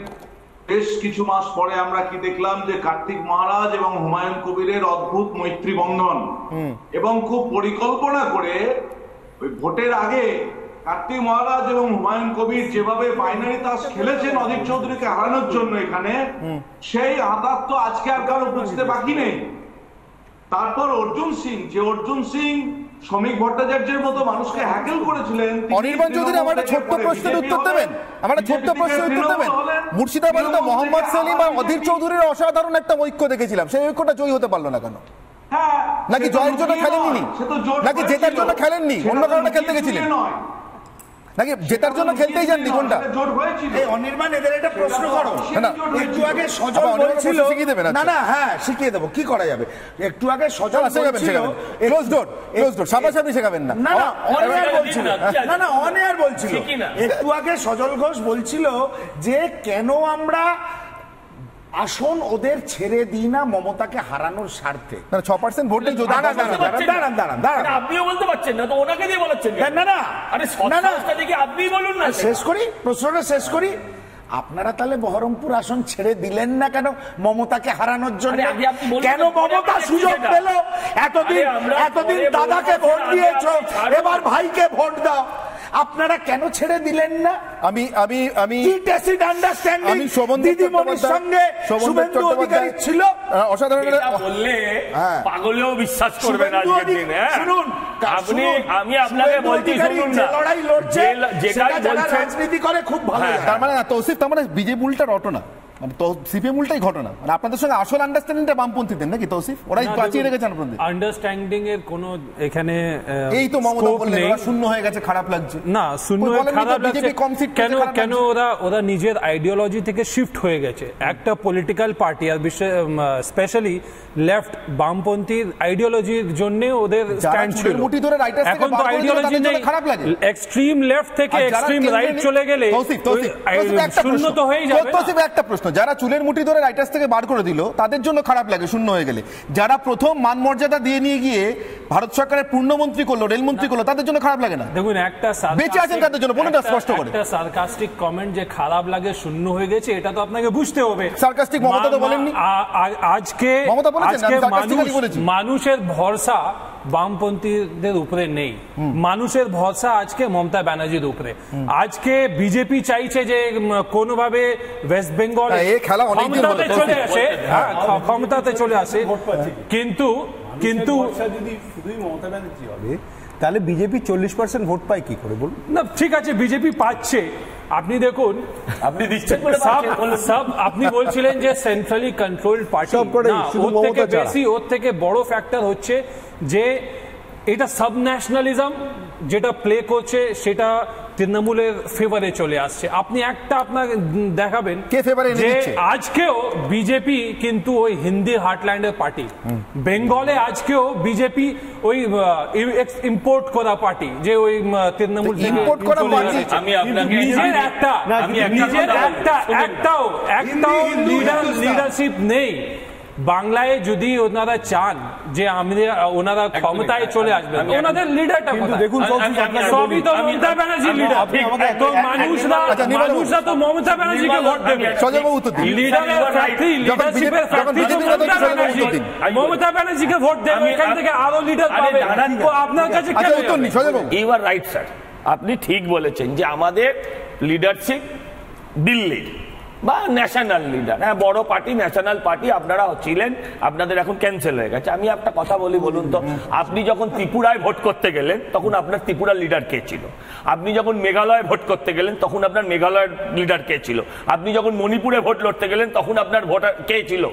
বেশ কিছু মাস পরে আমরা কি দেখলাম, যে কার্তিক মহারাজ এবং হুমায়ুন কবিরের অদ্ভুত মৈত্রী বন্ধন, এবং খুব পরিকল্পনা করে ওই ভোটের আগে কার্তিক মহারাজ এবং হুমায়ুন কবির যেভাবে বাইনারি তাস খেলেছেন অধীর চৌধুরীকে হারানোর জন্য এখানে, সেই আঘাত তো আজকে আর কারো বুঝতে বাকি নেই। তারপর অর্জুন সিং শ্রমিক ভট্টাচার্যের মতো মানুষকে হ্যাকেল করেছিলেন। অনির্বাণ চৌধুরী, আমার একটা ছোট্ট প্রশ্নের উত্তর দেবেন? মুর্শিদাবাদে তো মোহাম্মদ সেলিম আর অধীর চৌধুরীর অসাধারণ একটা ঐক্য দেখেছিলাম, সেই ঐক্যটা জয়ী হতে পারলো না কেন? নাকি জয়ের জন্য খেলেননি, নাকি জেতার জন্য খেলেননি, অন্য কারণে খেলতে গেছিলেন, নাকি জেতার জন্য খেলতেই যাননি, কোনটা? অনির্বাণ, এদের একটা প্রশ্ন করো। একটু আগে সজল বলছিল, না হ্যাঁ শিখিয়ে দেবো, কি করা যাবে। একটু আগে সজল বলছিল সামনাসামনি শেখাবেন না, না অন এয়ার বলছিল। একটু আগে সজল ঘোষ বলছিল যে কেন আমরা আসন ওদের ছেড়ে দিই না মমতাকে হারানোর স্বার্থে। 6% ভোটে দাঁড়ান, আপনিও বলতে পারছেন না তো ওনাকে দিয়ে বলাচ্ছেন না, আরে আপনি বলুন না, শেষ করি প্রশ্নটা শেষ করি। আপনারা তাহলে বহরমপুর আসন ছেড়ে দিলেন না কেন মমতাকে হারানোর জন্য? কেন মমতা সুযোগ পেল? এতদিন দাদাকে ভোট দিয়েছ, এবার ভাইকে ভোট দাও, আপনারা কেন ছেড়ে দিলেন না? আমি দিদিমণির সঙ্গে শুভেন্দু অধিকারী ছিল, অসাধারণ বললে পাগলেও বিশ্বাস করবে না। শুনুন, আমি আপনাকে বলছি, শুনুন না, লড়াই লড়ছে যেটা রাজনীতি করে খুব ভালো। তার মানে তৌসিফ, তার মানে বিজেপি উল্টা ঘটনা, মানে তো সিপিএম উল্টাই ঘটনা, মানে আপনাদের সঙ্গে আসল আন্ডারস্ট্যান্ডিংটা বামপন্থীদের, নাকি তৌসিফ? ওরাই বাঁচিয়ে রেখেছেন আপনাদের আন্ডারস্ট্যান্ডিং এর কোনো এখানে। এই তো মমতা বললেন ওরা শূন্য হয়ে গেছে, খারাপ লাগছে। না, শূন্য খারাপ লাগছে কেন? ওরা নিজের আইডিওলজি থেকে শিফট হয়ে গেছে। একটা পলিটিক্যাল পার্টি আর স্পেশালি লেফট বামপন্থীর আইডিওলজির জন্য ওদের স্ট্যান্ড ছিল। এখন তো আইডিওলজি নেই, এক্সট্রিম লেফট থেকে এক্সট্রিম রাইট চলে গেলে শূন্য তো হয়ে যাবে। একটা প্রশ্ন, যারা চুলের মুঠি ধরে রাইটার্স থেকে বার করে দিল তাদের জন্য খারাপ লাগে শূন্য হয়ে গেলে, যারা প্রথম মান মর্যাদা দিয়ে নিয়ে গিয়ে ভারত সরকারের পূর্ণমন্ত্রী করলো, রেলমন্ত্রী করলো, তাদের জন্য খারাপ লাগে না? দেখুন, একটা বেঁচে আছেন তাদের জন্য, বলুন না স্পষ্ট করে। একটা সার্কাস্টিক কমেন্ট যে খারাপ লাগে শূন্য হয়ে গেছে, এটা তো আপনাকে বুঝতে হবে। সার্কাস্টিক মমতা তো বলেননি, আজকে মানুষের ভরসা বামপন্থীদের উপরে নেই, মানুষের ভরসা আজকে মমতা ব্যানার্জির উপরে। আজকে বিজেপি চাইছে যে কোনোভাবে ওয়েস্ট বেঙ্গল ক্ষমতাতে চলে আসে, কিন্তু যদি শুধুই মমতা ব্যানার্জি হবে তাহলে বিজেপি 40% ভোট পায় কি করে বলুন? না ঠিক আছে, বিজেপি পাচ্ছে, আপনি দেখুন, আপনি দিচ্ছেন সব। আপনি বলছিলেন যে সেন্ট্রালি কন্ট্রোলড পার্টি, ওর থেকে বেশি, ওর থেকে বড় ফ্যাক্টর হচ্ছে যে এটা সাব ন্যাশনালিজম যেটা প্লে করছে, সেটা তৃণমূলের ফেভারে চলে আসছে। আপনি একটা আপনার দেখাবেন কে ফেভারে এনে যে দিচ্ছে? আজকেও বিজেপি কিন্তু ওই হিন্দি হার্টল্যান্ডের পার্টি, বেঙ্গলে আজকেও বিজেপি ওই ইম্পোর্ট করা পার্টি, যে ওই তৃণমূল ইম্পোর্ট করা পার্টি। আমি আপনাকে নিজের একটাও লিডারশিপ নেই বাংলায়। যদি ওনারা চান যে ওনারা ক্ষমতায় চলে আসবেন, ওনাদের লিডারটা দেখুন সবই তো মমতা ব্যানার্জি লিডার, তো মানুষরা তো মমতা ব্যানার্জিকে ভোট দেবে। মমতা ব্যানার্জিকে ভোট দেবে, এখান থেকে আরো লিডার পাবে। আপনার কাছে ইউ আর রাইট স্যার, আপনি ঠিক বলেছেন যে আমাদের লিডারশিপ দিল্লির বা ন্যাশনাল লিডার, হ্যাঁ বড় পার্টি ন্যাশনাল পার্টি আপনারা ছিলেন, আপনাদের এখন ক্যান্সেল হয়ে গেছে। আমি একটা কথা বলি, বলুন তো, আপনি যখন ত্রিপুরায় ভোট করতে গেলেন তখন আপনার ত্রিপুরার লিডার কে ছিল? আপনি যখন মেঘালয়ে ভোট করতে গেলেন তখন আপনার মেঘালয়ের লিডার কে ছিল? আপনি যখন মণিপুরে ভোট লড়তে গেলেন তখন আপনার ভোটার কে ছিল?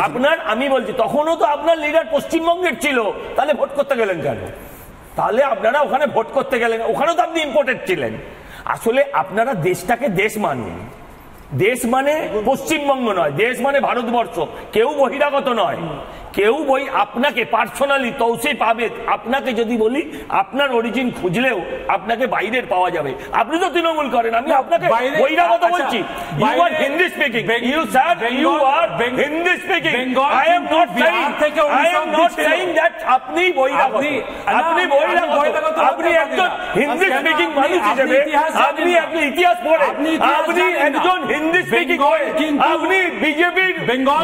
আপনার, আমি বলছি তখনও তো আপনার লিডার পশ্চিমবঙ্গের ছিল, তাহলে ভোট করতে গেলেন কেন? তাহলে আপনারা ওখানে ভোট করতে গেলেন, ওখানেও তো আপনি ইম্পোর্টেড ছিলেন। আসলে আপনারা দেশটাকে দেশ মানুন, দেশ মানে পশ্চিমবঙ্গ নয়, দেশ মানে ভারতবর্ষ, কেউ বহিরাগত নয়, কেউ আপনাকে পার্সোনালি তৌসিফ আহমেদ, আপনাকে যদি বলি আপনার অরিজিন খুঁজলেও আপনাকে বাইরের পাওয়া যাবে। আপনি তো তৃণমূল করেন, আমি আপনাকে বহিরাগত বলছি। You are Hindi speaking, you sir, you are Hindi speaking. I am not saying that আপনি বহিরাগত, আপনি বহিরাগত, আপনি একজন হিন্দি স্পিকিং মানুষ হিসেবে, আপনি একজন ইতিহাস পড়ে, আপনি একজন হিন্দি স্পিকিং হয়ে আপনি বিজেপির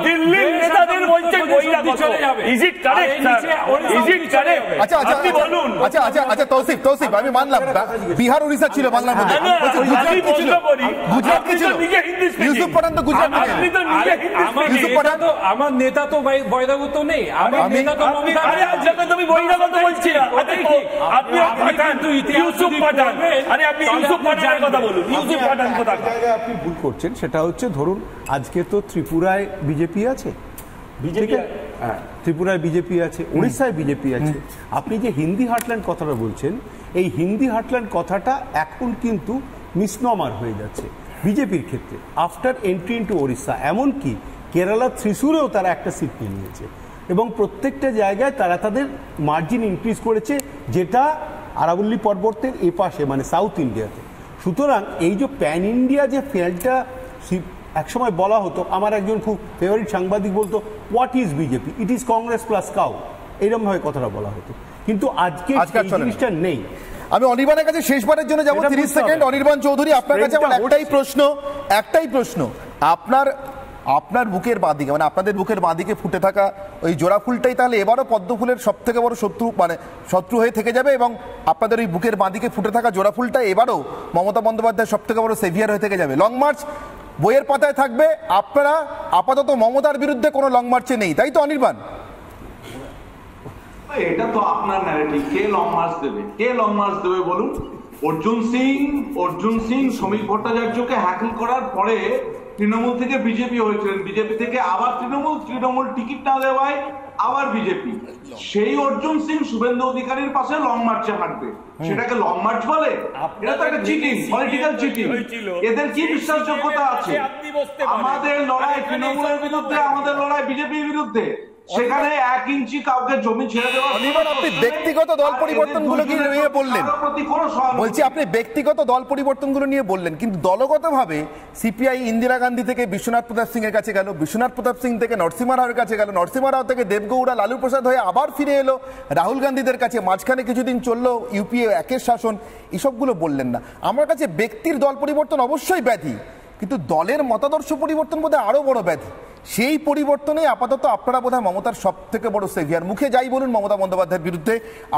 দিল্লির নেতাদের বলছেন বহিরাগত। Is it correct, sir? Is it correct? আপনি বলুন। আচ্ছা তৌসিফ আমি মানলাম বিহার উড়িষ্যা ছিল বাংলার মধ্যে, গুজরাট কি ছিল? ইউসুফ পাঠান তো গুজরাট থেকে। আপনি তো নিজে ইউসুফ পাঠান তো, আমার নেতা তো বহিরাগত নেই, আমার নেতা তো মমতা। আরে আপনাকে তো আমি বহিরাগত বলছি না, আপনি কিন্তু ইউসুফ পাঠান, আরে আপনি ইউসুফ পাঠানের কথা বলুন। ইউসুফ পাঠান কথা আপনি ভুল করছেন, সেটা হচ্ছে ধরুন আজকে তো ত্রিপুরায় বিজেপি আছে, ত্রিপুরায় বিজেপি আছে, উড়িষ্যায় বিজেপি আছে। আপনি যে হিন্দি হার্টল্যান্ড কথাটা বলছেন, এই হিন্দি হার্টল্যান্ড কথাটা এখন কিন্তু মিসনমার হয়ে যাচ্ছে বিজেপির ক্ষেত্রে আফটার এন্ট্রি ইনটু ওড়িশা। এমনকি কেরালা ত্রিশুরেও তারা একটা সিট নিয়ে নিয়েছে এবং প্রত্যেকটা জায়গায় তারা তাদের মার্জিন ইনক্রিজ করেছে, যেটা আরাবল্লী পর্বতের এপাশে মানে সাউথ ইন্ডিয়াতে। সুতরাং এই যে প্যান ইন্ডিয়া যে ফেলটা একসময় বলা হতো, আমার একজন খুব ফেভারিট সাংবাদিক বলতো what is BJP, it is Congress plus cow, এইরকম ভাবে কথাটা বলা হতো, কিন্তু আজকে জিনিসটা নেই। আমি অনির্বাণের কাছে শেষবারের জন্য যাবো, 30 সেকেন্ড। অনির্বাণ চৌধুরী, আপনার কাছে আমার একটাই প্রশ্ন, আপনার বুকের বাঁদিকে মানে আপনাদের বুকের বাঁদিকে ফুটে থাকা ওই জোড়া ফুলটাই তাহলে এবারও পদ্ম ফুলের সব থেকে বড় শত্রু হয়ে থেকে যাবে, এবং আপনাদের ওই বুকের বাঁদিকে ফুটে থাকা জোড়া ফুলটা এবারও মমতা বন্দ্যোপাধ্যায়ের সব থেকে বড় সেভিয়ার হয়ে থেকে যাবে। লং মার্চ বইয়ের পাতায় থাকবে, আপনারা আপাতত মমতার বিরুদ্ধে কোনো লং মার্চে নেই, তাই তো অনির্বাণ? এটা তো আপনার ন্যারেটিভ। কে লং মার্চ দেবে বলুন? অর্জুন সিং শ্রমিক ভট্টাচার্যকে হ্যাকেল করার পরে তৃণমূল থেকে বিজেপি হয়েছিলেন, বিজেপি থেকে আবার তৃণমূল টিকিট না দেওয়ায় আবার বিজেপি। সেই অর্জুন সিং শুভেন্দু অধিকারীর পাশে লং মার্চে হাঁটবে, সেটাকে লং মার্চ বলে? এটা তো একটা চিটিং, পলিটিক্যাল চিটিং। এদের কি বিশ্বাসযোগ্যতা আছে? আমাদের লড়াই তৃণমূলের বিরুদ্ধে, আমাদের লড়াই বিজেপির বিরুদ্ধে, সেখানে 1 ইঞ্চি কাউকে জমি ছেড়ে দেওয়া। আপনি ব্যক্তিগত দল পরিবর্তনগুলো নিয়ে বললেন, বলছি আপনি ব্যক্তিগত দল পরিবর্তনগুলো নিয়ে বললেন, কিন্তু দলগতভাবে সিপিআই ইন্দিরা গান্ধী থেকে বিশ্বনাথ প্রতাপ সিং এর কাছে গেল, বিশ্বনাথ প্রতাপ সিং থেকে নরসিংহ রাওয়ের কাছে গেল, নরসিংহ রাও থেকে দেবগৌড়া লালু প্রসাদ হয়ে আবার ফিরে এলো রাহুল গান্ধীদের কাছে, মাঝখানে কিছুদিন চললো ইউপিএ একের শাসন, এসবগুলো বললেন না। আমার কাছে ব্যক্তির দল পরিবর্তন অবশ্যই ব্যাধি, কিন্তু দলের মতাদর্শ পরিবর্তন বোধহয় আরো বড় ব্যাধি। সেই পরিবর্তনে আপাতত আপনারা বোধহয় মমতার সব থেকে বড় সেভিয়ার। মুখে যাই বলুন মমতা বন্দ্যোপাধ্যায়ের বিরুদ্ধে,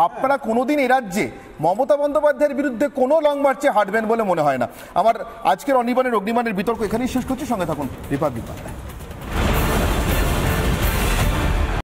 আপনারা কোনোদিন এই রাজ্যে মমতা বন্দ্যোপাধ্যায়ের বিরুদ্ধে কোনো লং মার্চে হাঁটবেন বলে মনে হয় না আমার। আজকের অনির্বাণের অগ্নিমানের বিতর্ক এখানেই শেষ করছি, সঙ্গে থাকুন রিপাবলিক বাংলা।